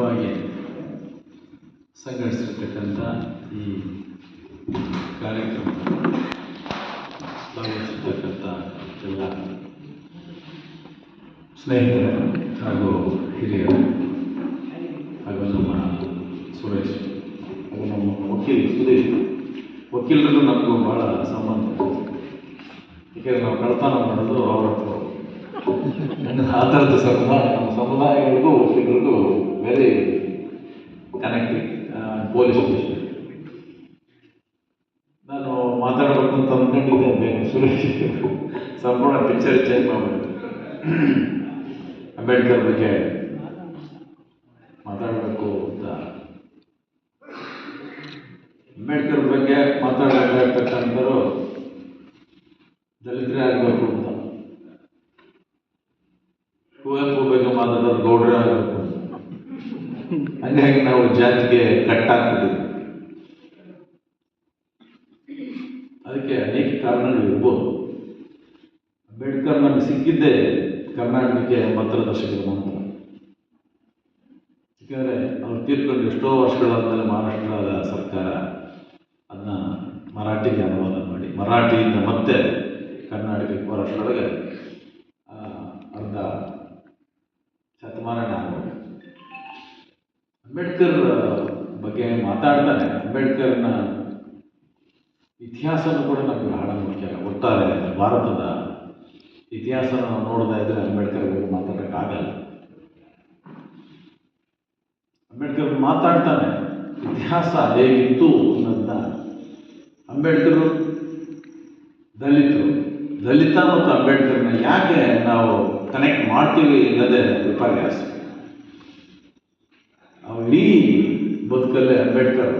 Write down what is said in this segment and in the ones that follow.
ಪ್ರಮುಖವಾಗಿ ಸಂಘಟಿಸಿರ್ತಕ್ಕಂಥ ಈ ಕಾರ್ಯಕ್ರಮ ಭಾಗವಹಿಸಿರ್ತಕ್ಕಂಥ ಎಲ್ಲ ಸ್ನೇಹಿತರು ಹಾಗೂ ಹಿರಿಯರು ಹಾಗೂ ನಮ್ಮ ಸುರೇಶ್ ಹಾಗೂ ನಮ್ಮ ಸುದೀಪ್ ವಕೀಲರಿಗೂ ನಮಗೂ ಭಾಳ ಸಂಬಂಧ. ಏಕೆಂದರೆ ನಾವು ಕಳ್ತನ ಮಾಡೋದು ಅವರ ಆ ಥರದ್ದು ನಮ್ಮ ಸಮುದಾಯಗಳಿಗೂ ವಕೀಲರಿಗೂ ವೆರಿ ಕನೆಕ್ಟಿಂಗ್ ಪೊಲೀಸ್ ಸ್ಟೇಷನ್. ನಾನು ಮಾತಾಡಬೇಕು ಅಂತ ಅಂದ್ಕೊಂಡಿದ್ದೆ, ಬೇಕು ಸುರೇಶ್ ಸಂಪೂರ್ಣ ಪಿಕ್ಚರ್ ಚೇಂಜ್ ಮಾಡಬೇಕು. ಅಂಬೇಡ್ಕರ್ ಬಗ್ಗೆ ಮಾತಾಡಬೇಕು ಅಂತ, ಅಂಬೇಡ್ಕರ್ ಬಗ್ಗೆ ಮಾತಾಡಬೇಕಾಗ್ತಕ್ಕಂಥವ್ರು ದಲಿತರೇ ಆಗಬೇಕು ಅಂತ, ಕುವೆಂಪು ಬಗ್ಗೆ ಮಾತಾಡೋರು ಗೌಡ್ರೇ ಆಗಬೇಕು ಅಂತ. ಹಂಗಾಗಿ ನಾವು ಜಾತಿಗೆ ಕಟ್ಟಾಗ್ತಿದ್ದೀವಿ. ಅದಕ್ಕೆ ಅನೇಕ ಕಾರಣಗಳು ಇರ್ಬೋದು. ಅಂಬೇಡ್ಕರ್ ನಮಗೆ ಸಿಕ್ಕಿದ್ದೇ ಕರ್ನಾಟಕಕ್ಕೆ 80ರ ದಶಕದ ನಂತರ. ಯಾಕೆಂದರೆ ಅವ್ರು ತೀರ್ಕೊಂಡು ಎಷ್ಟೋ ವರ್ಷಗಳಾದಮೇಲೆ ಮಹಾರಾಷ್ಟ್ರದ ಸರ್ಕಾರ ಅದನ್ನ ಮರಾಠಿಗೆ ಅನುವಾದ ಮಾಡಿ, ಮರಾಠಿಯಿಂದ ಮತ್ತೆ ಕರ್ನಾಟಕಕ್ಕೆ ಬರೋಷ್ಟರೊಳಗೆ ಅರ್ಧ ಶತಮಾನನೇ ಆಗೋದು. ಅಂಬೇಡ್ಕರ್ ಬಗ್ಗೆ ಮಾತಾಡ್ತಾನೆ. ಅಂಬೇಡ್ಕರ್ನ ಇತಿಹಾಸನೂ ಕೂಡ ನಮಗೆ ಬಹಳ ಮುಖ್ಯ. ಒಟ್ಟಾರೆ ಭಾರತದ ಇತಿಹಾಸ ನಾವು ನೋಡ್ತಾ ಇದ್ರೆ ಅಂಬೇಡ್ಕರ್ ಬಗ್ಗೆ ಮಾತಾಡೋಕ್ಕಾಗಲ್ಲ. ಅಂಬೇಡ್ಕರ್ ಮಾತಾಡ್ತಾನೆ ಇತಿಹಾಸ ಹೇಗಿತ್ತು ಅನ್ನೋದನ್ನ. ಅಂಬೇಡ್ಕರ್ ದಲಿತ ಮತ್ತು ಅಂಬೇಡ್ಕರ್ನ ಯಾಕೆ ನಾವು ಕನೆಕ್ಟ್ ಮಾಡ್ತೀವಿ ಅನ್ನೋದೇ ವಿಪರ್ಯಾಸ. ಇಡೀ ಬದುಕಲ್ಲೇ ಅಂಬೇಡ್ಕರ್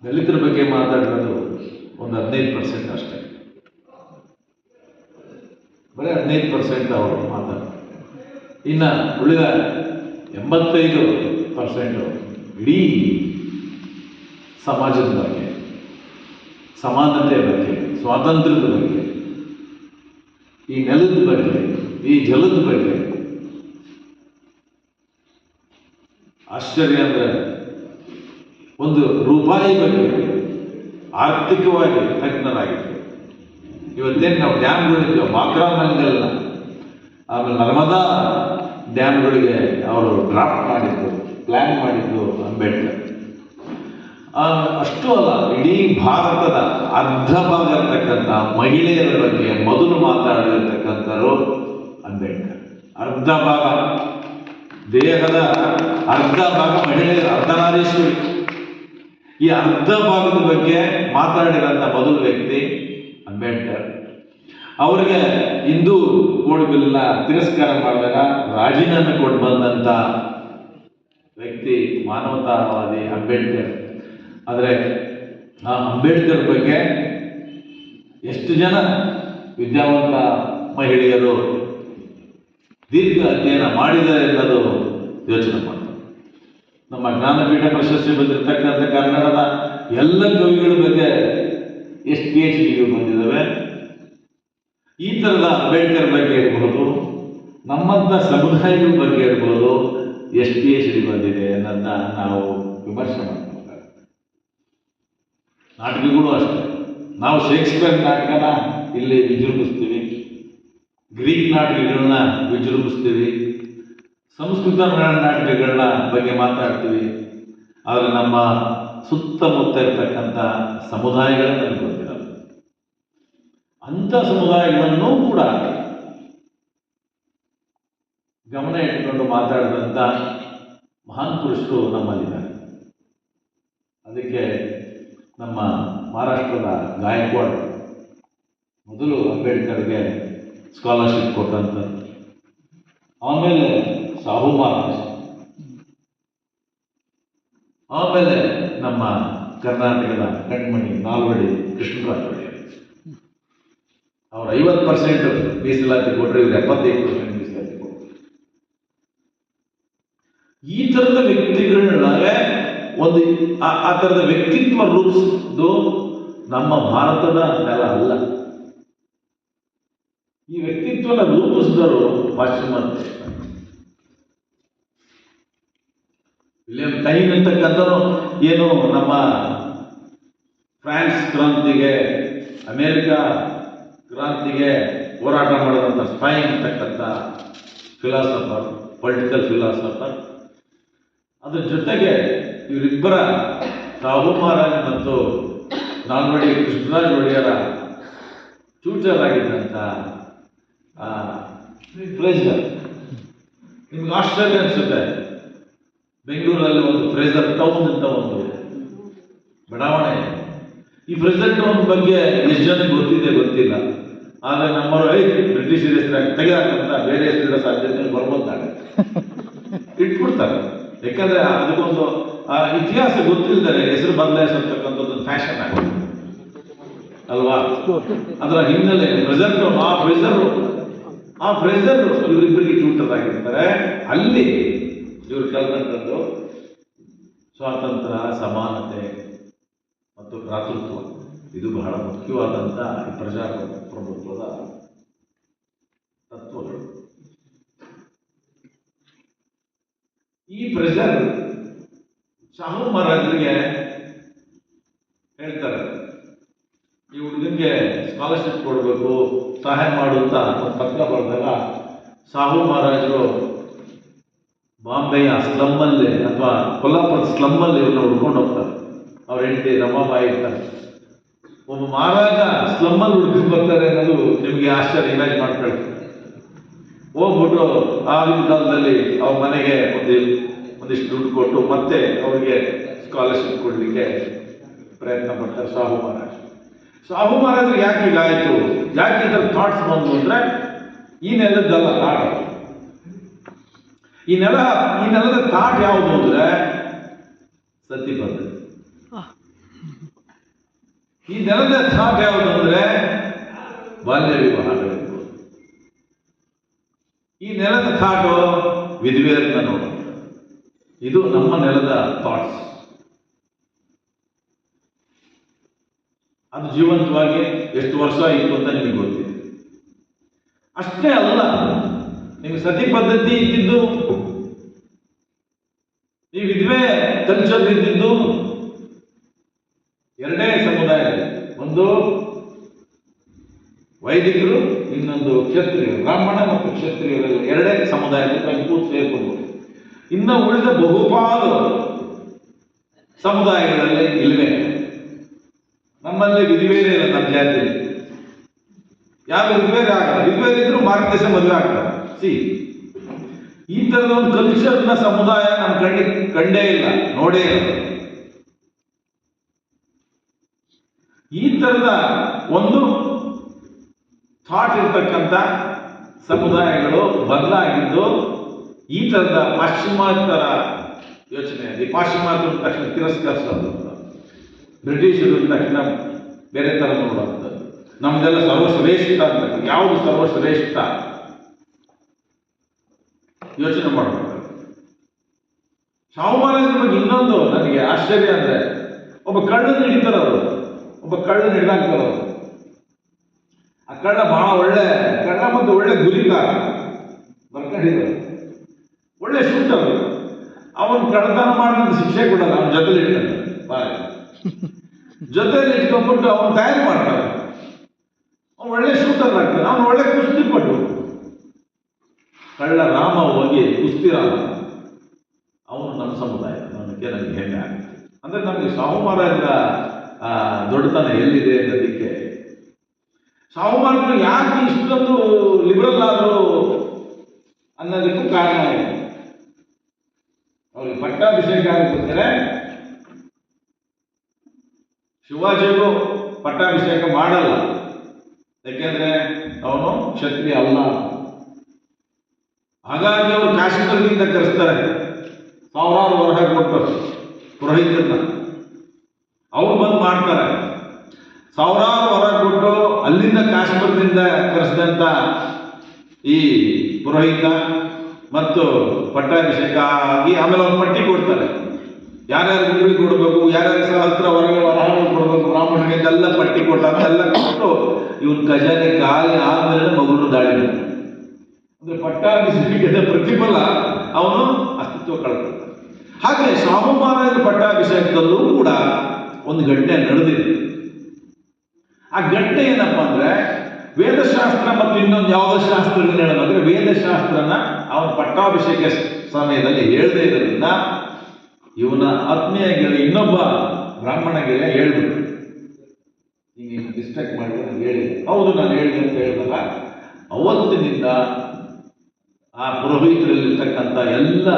ದಲಿತರ ಬಗ್ಗೆ ಮಾತಾಡಿರೋದು ಒಂದು 15% ಅಷ್ಟೇ. ಬರೀ 15% ಅವರು ಮಾತಾಡ್ತಾರೆ. ಇನ್ನು ಉಳಿದ 85% ಇಡೀ ಸಮಾಜದ ಬಗ್ಗೆ, ಸಮಾನತೆಯ ಬಗ್ಗೆ, ಸ್ವಾತಂತ್ರ್ಯದ ಬಗ್ಗೆ, ಈ ನೆಲದ ಬಗ್ಗೆ, ಈ ಜಲದ ಬಗ್ಗೆ. ಆಶ್ಚರ್ಯ ಅಂದರೆ ಒಂದು ರೂಪಾಯಿ ಬಗ್ಗೆ ಆರ್ಥಿಕವಾಗಿ ತಜ್ಞರಾಗಿತ್ತು. ಇವತ್ತೇನು ನಾವು ಡ್ಯಾಮ್ಗಳಿದ್ವಿ, ಬಾಕ್ರಾ ಮಂಗಲ್ನ, ಆಮೇಲೆ ನರ್ಮದಾ ಡ್ಯಾಮ್ಗಳಿಗೆ ಅವರು ಡ್ರಾಫ್ಟ್ ಮಾಡಿದ್ದು, ಪ್ಲ್ಯಾನ್ ಮಾಡಿದ್ದು ಅಂಬೇಡ್ಕರ್. ಅಷ್ಟೂ ಅಲ್ಲ, ಇಡೀ ಭಾರತದ ಅರ್ಧ ಭಾಗ ಇರ್ತಕ್ಕಂಥ ಮಹಿಳೆಯರ ಬಗ್ಗೆ ಮೊದಲು ಮಾತಾಡಿರ್ತಕ್ಕಂಥರು ಅಂಬೇಡ್ಕರ್. ಅರ್ಧ ಭಾಗ, ದೇಹದ ಅರ್ಧ ಭಾಗ ಮಹಿಳೆಯರು, ಅರ್ಧನಾರೀಶ್ವರಿ. ಈ ಅರ್ಧ ಭಾಗದ ಬಗ್ಗೆ ಮಾತಾಡಿರೋಂಥ ಮೊದಲ ವ್ಯಕ್ತಿ ಅಂಬೇಡ್ಕರ್. ಅವರಿಗೆ ಹಿಂದೂ ಕೋಡ್ ಬಿಲ್ನ ತಿರಸ್ಕಾರ ಮಾಡಿದಾಗ ರಾಜೀನಾಮೆ ಕೊಟ್ಟು ಬಂದಂಥ ವ್ಯಕ್ತಿ ಮಾನವತಾವಾದಿ ಅಂಬೇಡ್ಕರ್. ಆದರೆ ಆ ಅಂಬೇಡ್ಕರ್ ಬಗ್ಗೆ ಎಷ್ಟು ಜನ ವಿದ್ಯಾವಂತ ಮಹಿಳೆಯರು ದೀರ್ಘ ಅಧ್ಯಯನ ಮಾಡಿದ್ದಾರೆ ಅನ್ನೋದು ಯೋಚನೆ ಮಾಡ್ತಾರೆ. ನಮ್ಮ ಜ್ಞಾನಪೀಠ ಪ್ರಶಸ್ತಿ ಬಂದಿರತಕ್ಕಂಥ ಕನ್ನಡದ ಎಲ್ಲ ಕವಿಗಳ ಬಗ್ಗೆ ಎಷ್ಟು PhD ಬಂದಿದ್ದಾವೆ. ಈ ಥರದ ಅಂಬೇಡ್ಕರ್ ಬಗ್ಗೆ ಇರ್ಬೋದು, ನಮ್ಮಂಥ ಸಮುದಾಯಗಳ ಬಗ್ಗೆ ಇರ್ಬೋದು, ಎಷ್ಟು PhD ಬಂದಿದೆ ಅನ್ನೋದನ್ನ ನಾವು ವಿಮರ್ಶೆ ಮಾಡ್ತಾರೆ. ನಾಟಕಗಳು ಅಷ್ಟೇ. ನಾವು ಶೇಕ್ಸ್ಪಿಯರ್ ನಾಟಕನ ಇಲ್ಲಿ ವಿಜೃಂಭಿಸ್ತೀವಿ, ಗ್ರೀಕ್ ನಾಟಕಗಳನ್ನ ವಿಜೃಂಭಿಸ್ತೀವಿ, ಸಂಸ್ಕೃತ ನಾಟಕಗಳನ್ನ ಬಗ್ಗೆ ಮಾತಾಡ್ತೀವಿ. ಆದರೆ ನಮ್ಮ ಸುತ್ತಮುತ್ತ ಇರತಕ್ಕಂಥ ಸಮುದಾಯಗಳೇ ನಮಗೆ ಗೊತ್ತಿರಲ್ಲ. ಅಂಥ ಸಮುದಾಯಗಳನ್ನು ಕೂಡ ಗಮನ ಇಟ್ಕೊಂಡು ಮಾತಾಡಿದಂಥ ಮಹಾನ್ ಪುರುಷರು ನಮ್ಮಲ್ಲಿದ್ದಾರೆ. ಅದಕ್ಕೆ ನಮ್ಮ ಮಹಾರಾಷ್ಟ್ರದ ಗಾಯಕ್ವಾಡ್ ಮೊದಲು ಅಂಬೇಡ್ಕರ್ಗೆ ಸ್ಕಾಲರ್ಶಿಪ್ ಕೊಟ್ಟಂಥದ್ದು. ಆಮೇಲೆ ಸಾಹು ಮಹಾರಾಜ್, ಆಮೇಲೆ ನಮ್ಮ ಕರ್ನಾಟಕದ ಕಣ್ಮಣಿ ನಾಲ್ವಡಿ ಕೃಷ್ಣರಾಜ ಒಡೆಯರ್. ಅವ್ರು 50% ಮೀಸಲಾತಿ ಕೊಟ್ಟರೆ, ಇವರು 75% ಮೀಸಲಾತಿ ಕೊಟ್ಟರು. ಈ ಥರದ ವ್ಯಕ್ತಿಗಳನ್ನೇ ಒಂದು ಆ ಥರದ ವ್ಯಕ್ತಿತ್ವ ರೂಪಿಸಿದ್ದು ನಮ್ಮ ಭಾರತದ ನೆಲ ಅಲ್ಲ. ಈ ವ್ಯಕ್ತಿತ್ವನ ರೂಪಿಸಿದರು ಪಾಶ್ಚಿಮಾತ್ಯ. ವಿಲಿಯಂ ಟೈನ್ ಅಂತಕ್ಕಂಥವ್ರು ಏನು ನಮ್ಮ ಫ್ರಾನ್ಸ್ ಕ್ರಾಂತಿಗೆ, ಅಮೇರಿಕಾ ಕ್ರಾಂತಿಗೆ ಹೋರಾಟ ಮಾಡಿದಂಥ ಸ್ಪೈನ್ ಅಂತಕ್ಕಂಥ ಫಿಲಾಸಫರ್, ಪೊಲಿಟಿಕಲ್ ಫಿಲಾಸಫರ್. ಅದ್ರ ಜೊತೆಗೆ ಇವರಿಬ್ಬರ ಸಾಹು ಮಹಾರಾಜ್ ಮತ್ತು ನಾಲ್ವಡಿ ಕೃಷ್ಣರಾಜ ಒಡೆಯರ ಟ್ಯೂಟರ್ ಆಗಿದ್ದಂಥ ಫ್ರೇಜರ್. ನಿಮ್ಗೆ ಆಶ್ಚರ್ಯ ಅನಿಸುತ್ತೆ, ಬೆಂಗಳೂರಲ್ಲಿ ಒಂದು ಫ್ರೇಜರ್ ಟೌನ್ ಅಂತ ಒಂದು ಬಡಾವಣೆ. ಈ ಫ್ರೇಜರ್ ಟೌನ್ ಬಗ್ಗೆ ಎಷ್ಟು ಜನಕ್ಕೆ ಗೊತ್ತಿದೆ ಗೊತ್ತಿಲ್ಲ. ಆದರೆ ನಮ್ಮವರು ಬ್ರಿಟಿಷ್ ಹೆಸರಾಗಿ ತೆಗೆದಾಕಂತ ಬೇರೆ ಹೆಸರಿನ ಸಾಧ್ಯತೆ ಬರ್ಬೋದಾಳೆ ಇಟ್ಬಿಡ್ತಾರೆ. ಯಾಕಂದ್ರೆ ಅದಕ್ಕೊಂದು ಇತಿಹಾಸ ಗೊತ್ತಿಲ್ಲದರೆ ಹೆಸರು ಬದಲಾಯಿಸತಕ್ಕಂಥದ್ದು ಫ್ಯಾಷನ್ ಆಗುತ್ತೆ ಅಲ್ವಾ. ಅದರ ಹಿನ್ನೆಲೆ ಪ್ರೆಸೆಂಟ್ ಆ ಪ್ರೆಸರ್ ಇವರಿಬ್ಬರಿಗೆ ಟ್ಯೂಟರ್ ಆಗಿರ್ತಾರೆ. ಅಲ್ಲಿ ಇವರು ಕಲಿತಂಥದ್ದು ಸ್ವಾತಂತ್ರ್ಯ, ಸಮಾನತೆ ಮತ್ತು ಭ್ರಾತೃತ್ವ. ಇದು ಬಹಳ ಮುಖ್ಯವಾದಂಥ ಪ್ರಜಾಪ್ರಭುತ್ವದ ತತ್ವಗಳು. ಈ ಪ್ರೆಸರ್ ಶಾಹು ಮಹಾರಾಜರಿಗೆ ಹೇಳ್ತಾರೆ, ಈ ಹುಡುಗನಿಗೆ ಸ್ಕಾಲರ್ಶಿಪ್ ಕೊಡಬೇಕು, ಸಹಾಯ ಮಾಡುತ್ತಾ ಒಂದು ಪತ್ರ ಬರೆದಾಗ ಸಾಹು ಮಹಾರಾಜರು ಬಾಂಬೆಯ ಸ್ಲಮ್ಮಲ್ಲಿ ಅಥವಾ ಕೊಲ್ಲಾಪುರದ ಸ್ಲಮ್ಮಲ್ಲಿ ಇವ್ರನ್ನ ಹುಡ್ಕೊಂಡು ಹೋಗ್ತಾರೆ. ಅವ್ರ ಹೆಂಡತಿ ರಮಾಬಾಯಿ ಇರ್ತಾರೆ. ಒಬ್ಬ ಮಹಾರಾಜ ಸ್ಲಮ್ಮಲ್ಲಿ ಹುಡ್ಕೊಂಡು ಬರ್ತಾರೆ ಅನ್ನೋದು ನಿಮಗೆ ಆಶ್ಚರ್ಯ, ಇಮ್ಯಾಜ್ ಮಾಡ್ಕೊಳ್ಳಿ. ಹೋಗ್ಬಿಟ್ಟು ಆಗಿನ ಕಾಲದಲ್ಲಿ ಅವ್ರ ಮನೆಗೆ ಒಂದಿಷ್ಟು ದುಡ್ಡು ಕೊಟ್ಟು ಮತ್ತೆ ಅವ್ರಿಗೆ ಸ್ಕಾಲರ್ಶಿಪ್ ಕೊಡಲಿಕ್ಕೆ ಪ್ರಯತ್ನ ಪಡ್ತಾರೆ ಸಾಹು ಮಹಾರಾಜ್. ಸಾಹು ಮಹಾರಾಜರಿಗೆ ಯಾಕೆ ಹೀಗಾಯಿತು, ಯಾಕೆ ಇದರ ಥಾಟ್ಸ್ ಬಂದು ಅಂದರೆ, ಈ ನೆಲದ್ದಲ್ಲ ಥಾಟ್. ಈ ನೆಲದ ಥಾಟ್ ಯಾವುದು ಅಂದರೆ ಸತಿ ಪದ್ಧತಿ. ಈ ನೆಲದ ಥಾಟ್ ಯಾವುದು ಅಂದರೆ ಬಾಲ್ಯ ವಿವಾಹಗಳು. ಈ ನೆಲದ ಥಾಟು ವಿಧವೆಯರನ್ನ ನೋಡೋದು. ಇದು ನಮ್ಮ ನೆಲದ ಥಾಟ್ಸ್. ಅದು ಜೀವಂತವಾಗಿ ಎಷ್ಟು ವರ್ಷ ಇತ್ತು ಅಂತ ನಿಮಗೆ ಗೊತ್ತಿದೆ. ಅಷ್ಟೇ ಅಲ್ಲ, ನಿಮಗೆ ಸತಿ ಪದ್ಧತಿ ಇದ್ದಿದ್ದು, ಈ ವಿಧವೆ ಕಲ್ಚರ್ ಇದ್ದಿದ್ದು ಎರಡೇ ಸಮುದಾಯ. ಒಂದು ವೈದಿಕರು, ಇನ್ನೊಂದು ಕ್ಷತ್ರಿಯರು. ಬ್ರಾಹ್ಮಣ ಮತ್ತು ಕ್ಷತ್ರಿಯರಲ್ಲಿ ಎರಡೇ ಸಮುದಾಯದಲ್ಲಿ ಸೇರ್ಕೊಂಡು, ಇನ್ನು ಉಳಿದ ಬಹುಪಾಲು ಸಮುದಾಯಗಳಲ್ಲಿ ಇಲ್ಲವೇ. ನಮ್ಮಲ್ಲಿ ವಿಧವೇರೇ ಇಲ್ಲ. ನಮ್ಮ ಜಾತಿಯಲ್ಲಿ ಯಾರು ವಿಧವೇರೆ ಆಗಲ್ಲ. ವಿಧವೇರಿದ್ರು ಮಾರ್ಗದೇಶ ಮದುವೆ ಆಗ್ತಾರೆ. ಈ ತರದ ಒಂದು ಕಲ್ಚರ್ನ ಸಮುದಾಯ ನಮ್ಮ ಕಂಡೇ ಇಲ್ಲ, ನೋಡೇ ಇಲ್ಲ. ಈ ತರದ ಒಂದು ಥಾಟ್ ಇರ್ತಕ್ಕಂಥ ಸಮುದಾಯಗಳು ಬದಲಾಗಿದ್ದು ಈ ತರದ ಪಾಶ್ಚಿಮಾತ್ಯರ ಯೋಚನೆಯಲ್ಲಿ. ಪಾಶ್ಚಿಮಾತ್ಯರ ತಕ್ಷಣ ತಿರಸ್ಕರಿಸೋದು, ಬ್ರಿಟಿಷರು ತಕ್ಷಣ ಬೇರೆ ಥರ ನೋಡುವಂಥದ್ದು. ನಮ್ದೆಲ್ಲ ಸರ್ವಶ್ರೇಷ್ಠ ಅಂತ. ಯಾವುದು ಸರ್ವಶ್ರೇಷ್ಠ ಯೋಚನೆ ಮಾಡಬೇಕು. ಶಾಹು ಮಹಾರಾಜರ ಬಗ್ಗೆ ಇನ್ನೊಂದು ನನಗೆ ಆಶ್ಚರ್ಯ ಅಂದರೆ, ಒಬ್ಬ ಕಳ್ಳನ್ನು ಹಿಡಿತಾರವರು, ಒಬ್ಬ ಕಳ್ಳನ್ನು ಹಿಡಿದಾಕ್ತಾರವರು. ಆ ಕಳ್ಳ ಬಹಳ ಒಳ್ಳೆ ಕಳ್ಳ ಮತ್ತು ಒಳ್ಳೆ ಗುರಿಕಾರ, ಬರ್ಕೊಂಡಿದ್ದಾರೆ. ಒಳ್ಳೆ ಶೂಟರ್. ಅವನು ಕಳ್ಳತನ ಮಾಡಿದ ಶಿಕ್ಷೆ ಕೊಡಲ್ಲ, ಅವನ ಜೊತೆಲಿ ಇಟ್ಕೊಂಡ ಜೊತೆಲಿ ಇಟ್ಕೊಂಡ್ಬಿಟ್ಟು ಅವನು ತಯಾರು ಮಾಡ್ತಾರೆ. ಅವನು ಒಳ್ಳೆ ಶೂಟರ್ ಆಗ್ತಾನೆ, ಅವನು ಒಳ್ಳೆ ಕುಸ್ತಿ ಪಟ್ಟು. ಕಳ್ಳ ರಾಮ ಹೋಗಿ ಕುಸ್ತಿ ರಾಮ, ಅವನು ನಮ್ಮ ಸಮುದಾಯ. ನನಗೆ ಹೆಮ್ಮೆ ಆಗುತ್ತೆ. ಅಂದರೆ ನಮಗೆ ಸಾಹು ಮಹಾರಾಜರ ದೊಡ್ಡತನ ಎಲ್ಲಿದೆ ಅನ್ನೋದಕ್ಕೆ, ಸಾಹು ಮಹಾರಾಜರು ಯಾಕೆ ಇಷ್ಟೊಂದು ಲಿಬರಲ್ ಆದರು ಅನ್ನೋದಕ್ಕೂ ಕಾರಣ ಇದೆ. ಅವ್ರಿಗೆ ಪಟ್ಟಾಭಿಷೇಕ ಆಗಿರ್ತಾರೆ. ಶಿವಾಜಿಗೂ ಪಟ್ಟಾಭಿಷೇಕ ಮಾಡಲ್ಲ, ಯಾಕೆಂದ್ರೆ ಅವನು ಕ್ಷತ್ರಿಯ ಅಲ್ಲ. ಹಾಗಾಗಿ ಅವರು ಕಾಶ್ಮೀರದಿಂದ ಕರೆಸ್ತಾರೆ ಸಾವಿರಾರು ವರ್ಷ ಕೊಟ್ಟು ಪುರೋಹಿತರನ್ನ. ಅವ್ರು ಬಂದು ಮಾಡ್ತಾರೆ. ಸಾವಿರಾರು ಹೊರ ಕೊಟ್ಟು ಅಲ್ಲಿಂದ ಕಾಶ್ಮೀರದಿಂದ ಕರೆಸಿದಂಥ ಈ ಪುರೋಹಿತ ಮತ್ತು ಪಟ್ಟಾಭಿಷೇಕ ಆಗಿ ಆಮೇಲೆ ಒಂದು ಪಟ್ಟಿ ಕೊಡ್ತಾರೆ. ಯಾರ್ಯಾರು ಗುರುಗಳಿಗೆ ಕೊಡಬೇಕು, ಯಾರ್ಯಾರು ಸಹಸ್ರ ವರಗಳು ಕೊಡಬೇಕು, ಬ್ರಾಹ್ಮಣರಿಗೆ ಇದೆಲ್ಲ ಪಟ್ಟಿ ಕೊಟ್ಟಾಗ ಎಲ್ಲ ಕೊಟ್ಟು ಇವನ್ ಖಜಾನೆ ಖಾಲಿ ಆದ್ಮೇಲೆ ಮಗುವನ್ನು ದಾಳಿ ಮಾಡ್ತಾರೆ. ಅಂದ್ರೆ ಪಟ್ಟಾಭಿಷೇಕದ ಪ್ರತಿಫಲ ಅವನು ಅಸ್ತಿತ್ವ ಕಳ್ಕೊಳ್ತಾನೆ. ಹಾಗೆ ಶಾಹು ಮಹಾರಾಜರ ಪಟ್ಟಾಭಿಷೇಕದಲ್ಲೂ ಕೂಡ ಒಂದು ಘಟನೆ ನಡೆದಿದೆ. ಆ ಘಟನೆ ಏನಪ್ಪಾ ಅಂದ್ರೆ, ವೇದಶಾಸ್ತ್ರ ಮತ್ತು ಇನ್ನೊಂದು ಯಾವುದೋ ಶಾಸ್ತ್ರಗಳನ್ನ ಹೇಳೋದಂದ್ರೆ, ವೇದಶಾಸ್ತ್ರನ ಅವನ ಪಟ್ಟಾಭಿಷೇಕ ಸಮಯದಲ್ಲಿ ಹೇಳದೇ ಇರೋದ್ರಿಂದ ಇವನ ಆತ್ಮೀಯ ಗೆಳೆಯ ಇನ್ನೊಬ್ಬ ಬ್ರಾಹ್ಮಣ ಗೆಳೆಯ ಹೇಳ್ಬಿಟ್ಟು, ಈಗ ಮಿಸ್ಟೇಕ್ ಮಾಡಿದ್ರೆ ನಾನು ಹೇಳಿದೆ, ಹೌದು ನಾನು ಹೇಳಿದೆ ಅಂತ ಹೇಳಿದಲ್ಲ, ಅವತ್ತಿನಿಂದ ಆ ಪುರೋಹಿತರಲ್ಲಿರ್ತಕ್ಕಂಥ ಎಲ್ಲ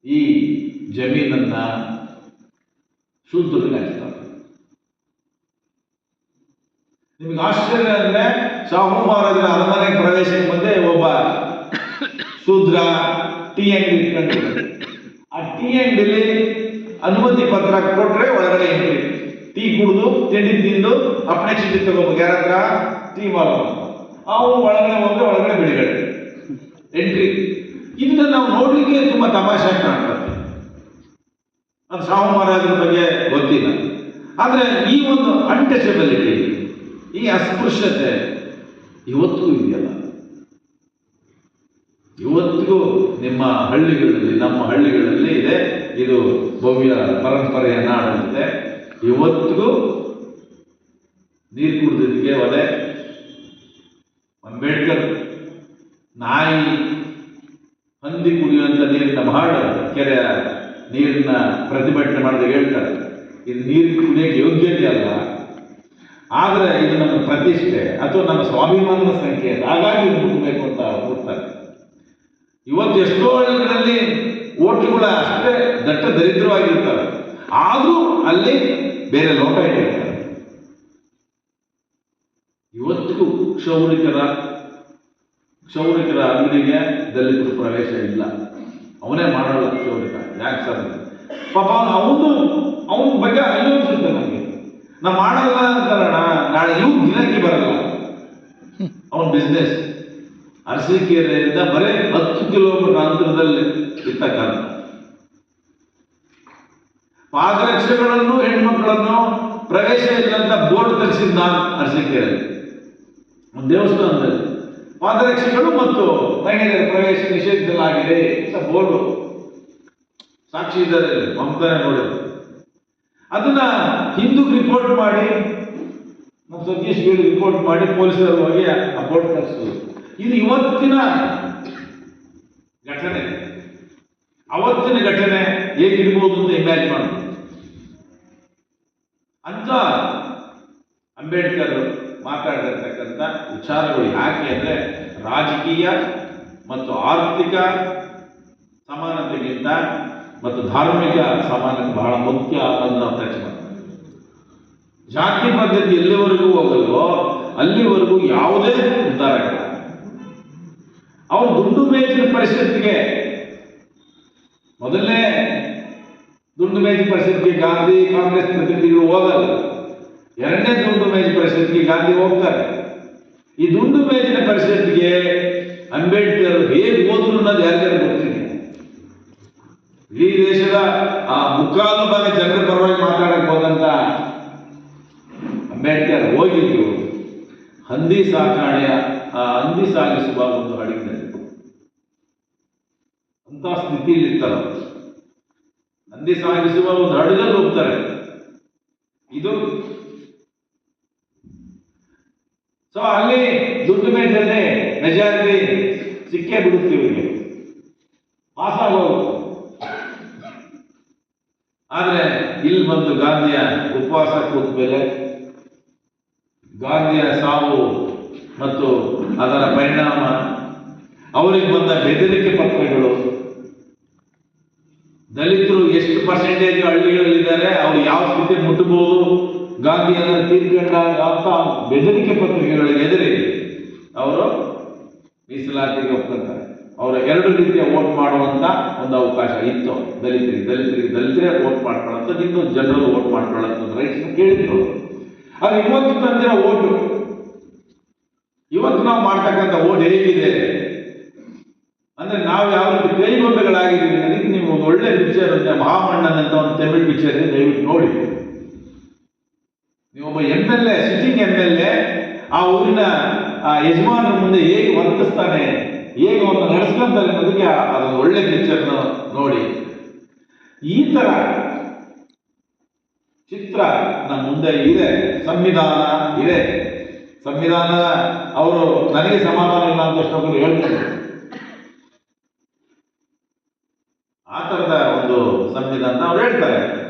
ಈ ಜಮೀನನ್ನ ಶೂದ್ರರಿಗೆ ಹಂಚ್ತಾರೆ. ನಿಮ್ಗೆ ಆಶ್ಚರ್ಯ ಅಂದ್ರೆ, ಶಾಹು ಮಹಾರಾಜರ ಅರಮನೆ ಪ್ರವೇಶಕ್ಕೆ ಮುಂದೆ ಒಬ್ಬ ಶೂದ್ರ ಟೀ ಅಂಗಡಿ ಇಟ್ಕೊಂಡಿರ್ತಾರೆ. ಆ ಟೀ ಅಂಗಡಿಲಿ ಅನುಮತಿ ಪತ್ರ ಕೊಟ್ರೆ ಒಳಗಡೆ ಎಂಟ್ರಿ, ಟೀ ಕುಡಿದು ತಿಂಡಿ ತಿಂದು ಅಪ್ಪಣೆ ಚೀಟಿ ತಗೋಬೇಕು, ಯಾರ ಹತ್ರ, ಟೀ ಮಾಡೋದು. ಅವು ಒಳಗಡೆ ಹೋದ್ರೆ ಒಳಗಡೆ ಬಿಡುಗಡೆ, ಎಂಟ್ರಿ. ಇದನ್ನ ನಾವು ನೋಡ್ಲಿಕ್ಕೆ ತುಂಬಾ ತಮಾಷೆ ಕಾಣ್ತದೆ. ಅದು ಶಾಹು ಮಹಾರಾಜರ ಬಗ್ಗೆ ಗೊತ್ತಿಲ್ಲ. ಆದ್ರೆ ಈ ಒಂದು ಅನ್ಟಚಬಿಲಿಟಿ, ಈ ಅಸ್ಪೃಶ್ಯತೆ ಇವತ್ತಿಗೂ ಇದೆಯಲ್ಲ. ಇವತ್ತಿಗೂ ನಿಮ್ಮ ಹಳ್ಳಿಗಳಲ್ಲಿ, ನಮ್ಮ ಹಳ್ಳಿಗಳಲ್ಲಿ ಇದೆ. ಇದು ಭವ್ಯ ಪರಂಪರೆಯ ನಾಡಂತೆ. ಇವತ್ತಿಗೂ ನೀರು ಕುಡಿದಿದ್ದಕ್ಕೆ ಒಲೆ, ಅಂಬೇಡ್ಕರ್ ನಾಯಿ ಹಂದಿ ಕುಡಿಯುವಂಥ ನೀರಿನ ಬಹಳ ಕೆರೆಯ ನೀರಿನ ಪ್ರತಿಭಟನೆ ಮಾಡಿದಾಗ ಹೇಳ್ತಾರೆ, ಇದು ನೀರು ಕುಡಿಯೋಕ್ಕೆ ಯೋಗ್ಯತೆ ಅಲ್ಲ, ಆದರೆ ಇದು ನಮ್ಮ ಪ್ರತಿಷ್ಠೆ ಅಥವಾ ನಮ್ಮ ಸ್ವಾಭಿಮಾನದ ಸಂಕೇತ, ಹಾಗಾಗಿ ಇದು ಮುಟ್ಟಬೇಕು ಅಂತ ಹೋಗ್ತಾರೆ. ಇವತ್ತು ಎಷ್ಟೋ ಹಳ್ಳಿಗಳಲ್ಲಿ ಓಟ್ಲುಗಳ ಅಷ್ಟೇ ದಟ್ಟ ದರಿದ್ರವಾಗಿರ್ತಾರೆ, ಆದರೂ ಅಲ್ಲಿ ಬೇರೆ ಲೋಟ ಇಟ್ಟಿರ್ತಾರೆ. ಇವತ್ತಿಗೂ ಕ್ಷೌರಿಕರ ಅಂಗಡಿಗೆ ದಲಿತರು ಪ್ರವೇಶ ಇಲ್ಲ. ಅವನೇ ಮಾಡಲ್ಲ ಕ್ಷೌರಿಕ. ಯಾಕೆ ಸರ್? ಪಾಪ ಅವನ ಬಗ್ಗೆ ಅಯ್ಯೋ ಅನ್ಸುತ್ತೆ ನಮಗೆ. ನಾವು ಮಾಡಲ್ಲ ಅಂತಾರಣ, ನಾಳೆ ಇವ್ ಗಿರಾಕಿ ಬರಲ್ಲ. ಅವನ ಬಿಸ್ನೆಸ್ ಅರಸೀಕೆರೆಯಿಂದ ಬರೀ 10 ಕಿಲೋಮೀಟರ್ ಅಂತರದಲ್ಲಿ ಇರ್ತಕ್ಕಂಥ ಪಾದರಕ್ಷೆಗಳನ್ನು ಹೆಣ್ಮಕ್ಳನ್ನು ಪ್ರವೇಶ ಇಲ್ಲಂತ ಬೋರ್ಡ್ ತರಿಸಿದ್ ನಾನು ಅರಸೀಕೆರೆಯಲ್ಲಿ ದೇವಸ್ಥಾನದಲ್ಲಿ. ಪಾದರಕ್ಷೆಗಳು ಮತ್ತು ಮಹಿಳೆಯರ ಪ್ರವೇಶ ನಿಷೇಧಿಸಲಾಗಿದೆ ಅಂತ ಬೋರ್ಡು ಸಾಕ್ಷಿ ಇದ್ದಾರೆ, ಮಮತಾನೆ ನೋಡಿದ್ರು. ಅದನ್ನ ಹಿಂದೂಗೆ ರಿಪೋರ್ಟ್ ಮಾಡಿ, ನಮ್ಮ ಸತೀಶ್ ಗೆ ರಿಪೋರ್ಟ್ ಮಾಡಿ ಪೊಲೀಸರು ಹೋಗಿ ಆ ಬೋರ್ಡ್ ತರಿಸೋದು. ಇದು ಇವತ್ತಿನ ಘಟನೆ. ಅವತ್ತಿನ ಘಟನೆ ಹೇಗಿರ್ಬೋದು ಅಂತ ಇಮ್ಯಾಜಿನ್ ಮಾಡ್ಬೋದು. ಅಂತ ಅಂಬೇಡ್ಕರ್ ಮಾತಾಡಿರ್ತಕ್ಕಂಥ ವಿಚಾರಗಳು ಯಾಕೆ ಅಂದ್ರೆ, ರಾಜಕೀಯ ಮತ್ತು ಆರ್ಥಿಕ ಸಮಾನತೆಗಿಂತ ಮತ್ತು ಧಾರ್ಮಿಕ ಸಮಾನತೆ ಬಹಳ ಮುಖ್ಯ ಅನ್ನೋದನ್ನ ನಾವು ಚರ್ಚೆ ಮಾಡ್ತೀವಿ. ಜಾತಿ ಪದ್ಧತಿ ಎಲ್ಲಿವರೆಗೂ ಹೋಗಲ್ವೋ ಅಲ್ಲಿವರೆಗೂ ಯಾವುದೇ ಉದ್ಧಾರ ಇಲ್ಲ. ಅವ್ರು ದುಂಡು ಮೇಜಿನ ಪರಿಸ್ಥಿತಿಗೆ, ಮೊದಲನೇ ದುಂಡು ಮೇಜಿನ ಪರಿಸ್ಥಿತಿಗೆ ಗಾಂಧಿ ಕಾಂಗ್ರೆಸ್ ಪ್ರತಿನಿಧಿಗಳು ಹೋಗಲ್ಲ. ಎರಡನೇ ದುಂಡು ಮೇಜಿನ ಪರಿಸ್ಥಿತಿಗೆ ಗಾಂಧಿ ಹೋಗ್ತಾರೆ. ಈ ದುಂಡು ಮೇಜಿನ ಪರಿಸ್ಥಿತಿಗೆ ಅಂಬೇಡ್ಕರ್ ಹೇಗೆ ಹೋದ್ರು ಅನ್ನೋದು ಯಾರಿಗಾರು ಗೊತ್ತಿದೆ. ಇಡೀ ದೇಶದ ಆ ಮುಕ್ಕಾಲು ಭಾಗ ಜನರ ಪರವಾಗಿ ಮಾತಾಡಕ್ ಹೋದಂತ ಅಂಬೇಡ್ಕರ್ ಹೋಗಿದ್ದು ಹಂದಿ ಸಾಕಾಣೆಯ ಹಂದಿ ಸಾಗಿಸುವ ಒಂದು ಹಡಗಿನಲ್ಲಿ ಅಂತ ಸ್ಥಿತಿಯಲ್ಲಿ ಇರ್ತಾರೆ. ಹಂದಿ ಸಾಗಿಸುವ ಒಂದು ಹಡಗಲ್ಲಿ ಹೋಗ್ತಾರೆ. ಇದು ಸೊ ಅಲ್ಲಿ ದುಡ್ಡು ಮೇಜಲ್ಲಿ ಮೆಜಾರಿಟಿ ಸಿಕ್ಕೇ ಬಿಡುತ್ತೆ ಇವರಿಗೆ, ಪಾಸ್ ಆಗೋಗುತ್ತೆ. ಆದ್ರೆ ಇಲ್ಲಿ ಬಂದು ಗಾಂಧಿಯ ಉಪವಾಸ ಕೂತ ಮೇಲೆ ಗಾಂಧಿಯ ಸಾವು ಮತ್ತು ಅದರ ಪರಿಣಾಮ, ಅವರಿಗೆ ಬಂದ ಬೆದರಿಕೆ ಪತ್ರಗಳು, ದಲಿತರು ಎಷ್ಟು ಪರ್ಸೆಂಟೇಜ್ ಹಳ್ಳಿಗಳಲ್ಲಿದ್ದಾರೆ, ಅವ್ರು ಯಾವ ಸ್ಥಿತಿ ಮುಟ್ಟಬಹುದು, ಗಾಂಧಿಯನ್ನ ತೀರ್ಕೊಂಡಾಗ ಅಂತ ಬೆದರಿಕೆ ಪತ್ರಿಕೆಗಳಿಗೆ ಎದುರಿ ಅವರು ಮೀಸಲಾತಿಗೆ ಒಪ್ಕೊಂತಾರೆ. ಅವರ ಎರಡು ರೀತಿಯ ವೋಟ್ ಮಾಡುವಂತ ಒಂದು ಅವಕಾಶ ಇತ್ತು ದಲಿತರೇ ವೋಟ್ ಮಾಡ್ಕೊಳ್ಳೋಂಥದ್ದು, ಇನ್ನು ಜನರಲ್ ವೋಟ್ ಮಾಡ್ಕೊಳ್ಳೋಂಥದ್ದು ರೈಟ್ಸ್ ಕೇಳಿದ್ರು. ಆದ್ರೆ ಇವತ್ತು ತಂದಿರೋ ಓಟು, ಇವತ್ತು ನಾವು ಮಾಡ್ತಕ್ಕಂಥ ಓಟ್ ಹೇಗಿದೆ ಅಂದ್ರೆ, ನಾವು ಯಾವ ರೀತಿ ಕೈ ಗೊಂಬೆಗಳಾಗಿದ್ದೀವಿ. ಅದಕ್ಕೆ ನೀವು ಒಂದು ಒಳ್ಳೆ ಪಿಕ್ಚರ್ ಅಂತ ಮಹಾಮಣ್ಣನ್ ಅಂತ ಒಂದು ತಮಿಳ್ ಪಿಕ್ಚರ್ ಇದೆ, ದಯವಿಟ್ಟು ನೋಡಿ. ನೀವೊಬ್ಬ MLA, ಸಿಟ್ಟಿಂಗ್ MLA ಆ ಊರಿನ ಯಜಮಾನರ ಮುಂದೆ ಹೇಗೆ ವರ್ತಿಸ್ತಾನೆ, ಹೇಗೆ ಅವನ್ನ ನಡೆಸ್ಕೊಂತಾರೆ ಅನ್ನೋದಕ್ಕೆ ಅದೊಂದು ಒಳ್ಳೆ ಪಿಕ್ಚರ್ನ ನೋಡಿ. ಈ ತರ ಚಿತ್ರ ನಮ್ಮ ಮುಂದೆ ಇದೆ. ಸಂವಿಧಾನ ಇದೆ. ಸಂವಿಧಾನ ಅವರು ನನಗೆ ಸಮಾಧಾನ ಇಲ್ಲ ಅಂತ ಎಷ್ಟೊಂದು ಹೇಳ್ತಾರೆ. ಆ ತರದ ಒಂದು ಸಂವಿಧಾನ ಅವ್ರು ಹೇಳ್ತಾರೆ.